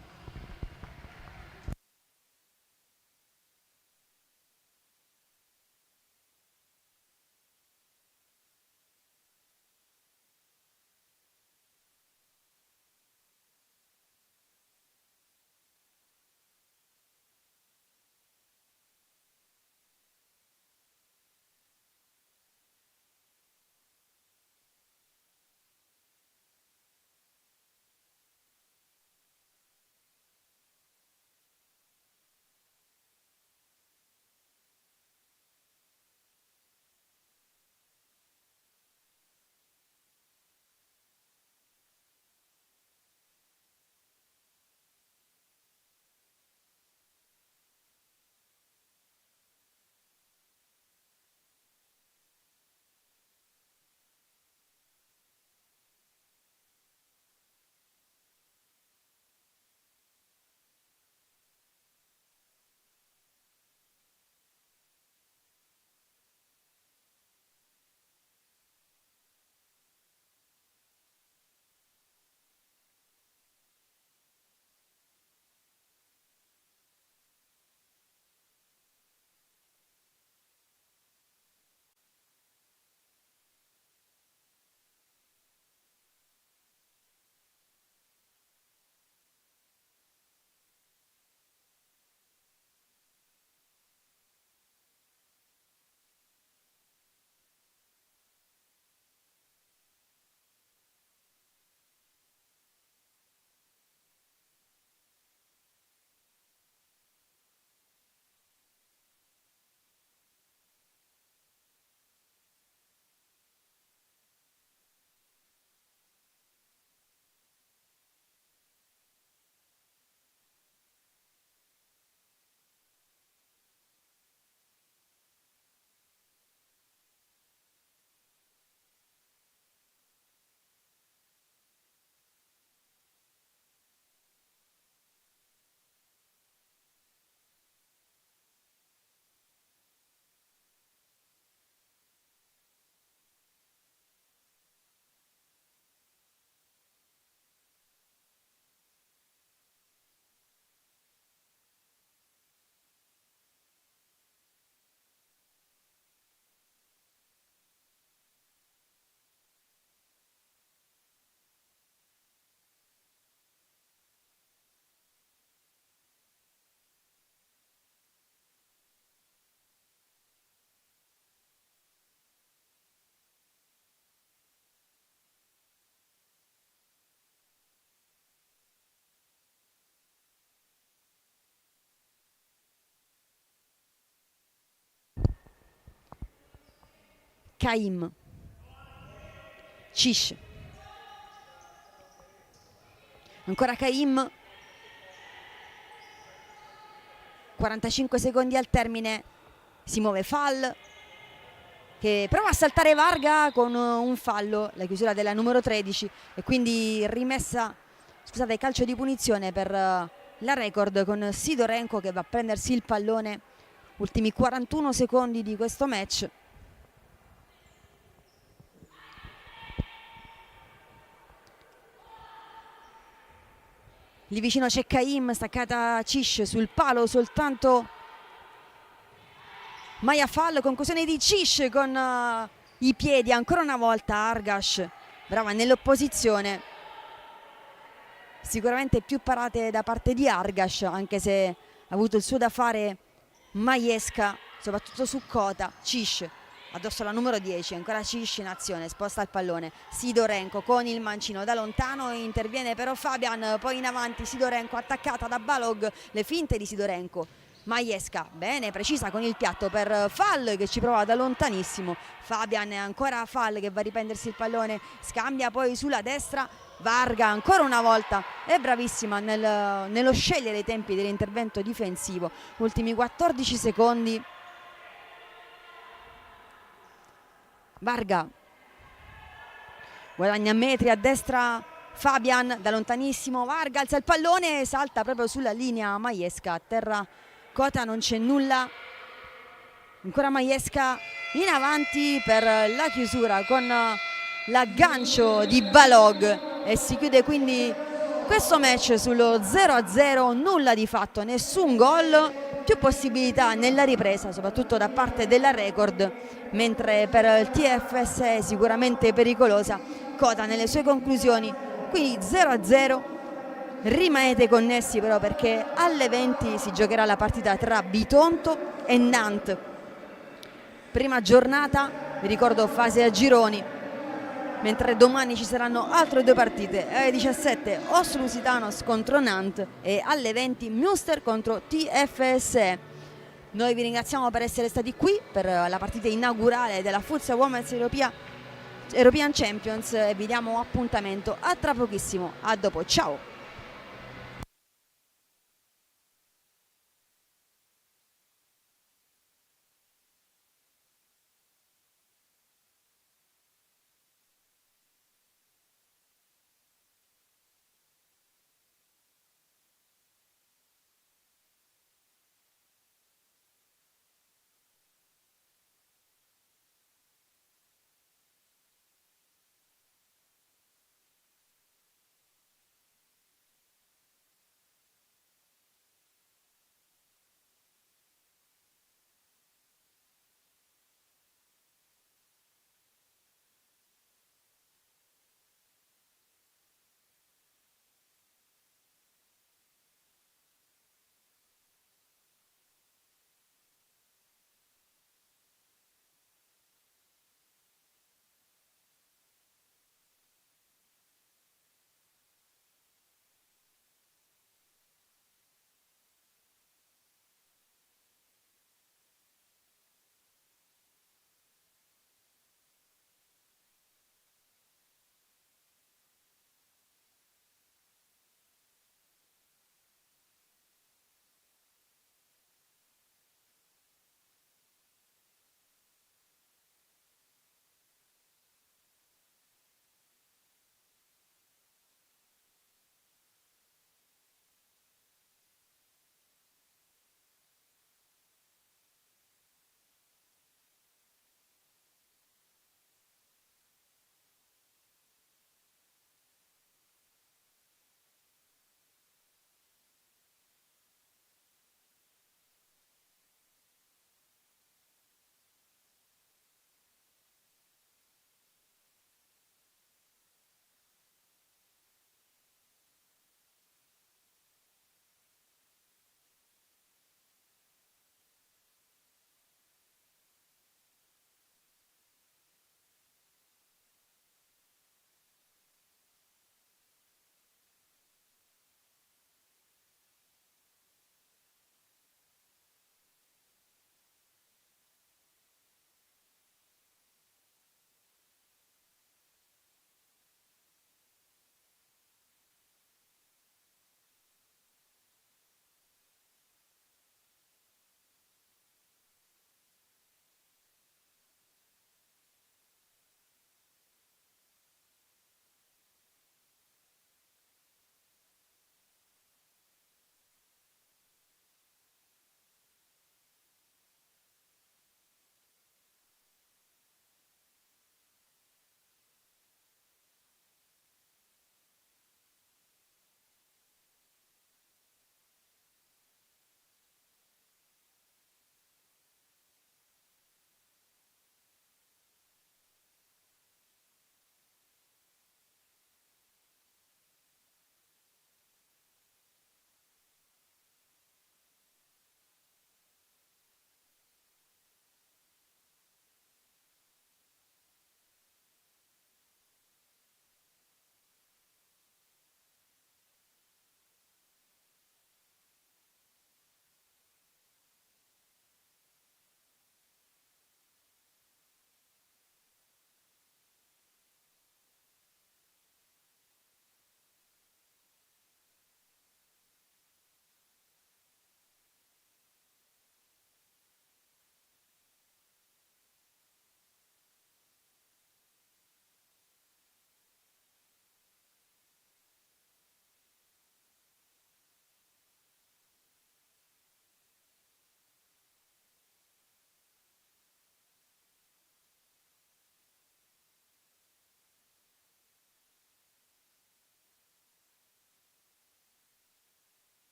Caim, Cish, ancora Caim, 45 secondi al termine, si muove Fall che prova a saltare Varga con un fallo, la chiusura della numero 13 e quindi rimessa, scusate, calcio di punizione per la Record con Sidorenko che va a prendersi il pallone. Ultimi 41 secondi di questo match. Lì vicino c'è Caim, staccata Cish sul palo, soltanto Maya Fall, conclusione di Cish con i piedi, ancora una volta Argash, brava nell'opposizione. Sicuramente più parate da parte di Argash, anche se ha avuto il suo da fare Majesca, soprattutto su Kota. Cish addosso alla numero 10, ancora Cish in azione, sposta il pallone, Sidorenko con il mancino da lontano, interviene però Fabian, poi in avanti Sidorenko attaccata da Balog, le finte di Sidorenko, Majesca bene precisa con il piatto per Fall che ci prova da lontanissimo, Fabian, ancora Fall che va a riprendersi il pallone, scambia poi sulla destra, Varga ancora una volta è bravissima nello scegliere i tempi dell'intervento difensivo. Ultimi 14 secondi. Varga guadagna metri a destra, Fabian da lontanissimo, Varga alza il pallone, salta proprio sulla linea Majesca, a terra Kota non c'è nulla, ancora Majesca in avanti per la chiusura con l'aggancio di Balog e si chiude quindi questo match sullo 0-0, nulla di fatto, nessun gol, più possibilità nella ripresa soprattutto da parte della Record, mentre per il TFS sicuramente pericolosa Kota nelle sue conclusioni, quindi 0-0. Rimanete connessi però perché alle 20 si giocherà la partita tra Bitonto e Nantes, prima giornata, vi ricordo fase a gironi, mentre domani ci saranno altre due partite, alle 17 Os Lusitanos contro Nantes e alle 20 Münster contro TFS. Noi vi ringraziamo per essere stati qui per la partita inaugurale della Futsal Women's European Champions e vi diamo appuntamento a tra pochissimo, a dopo, ciao!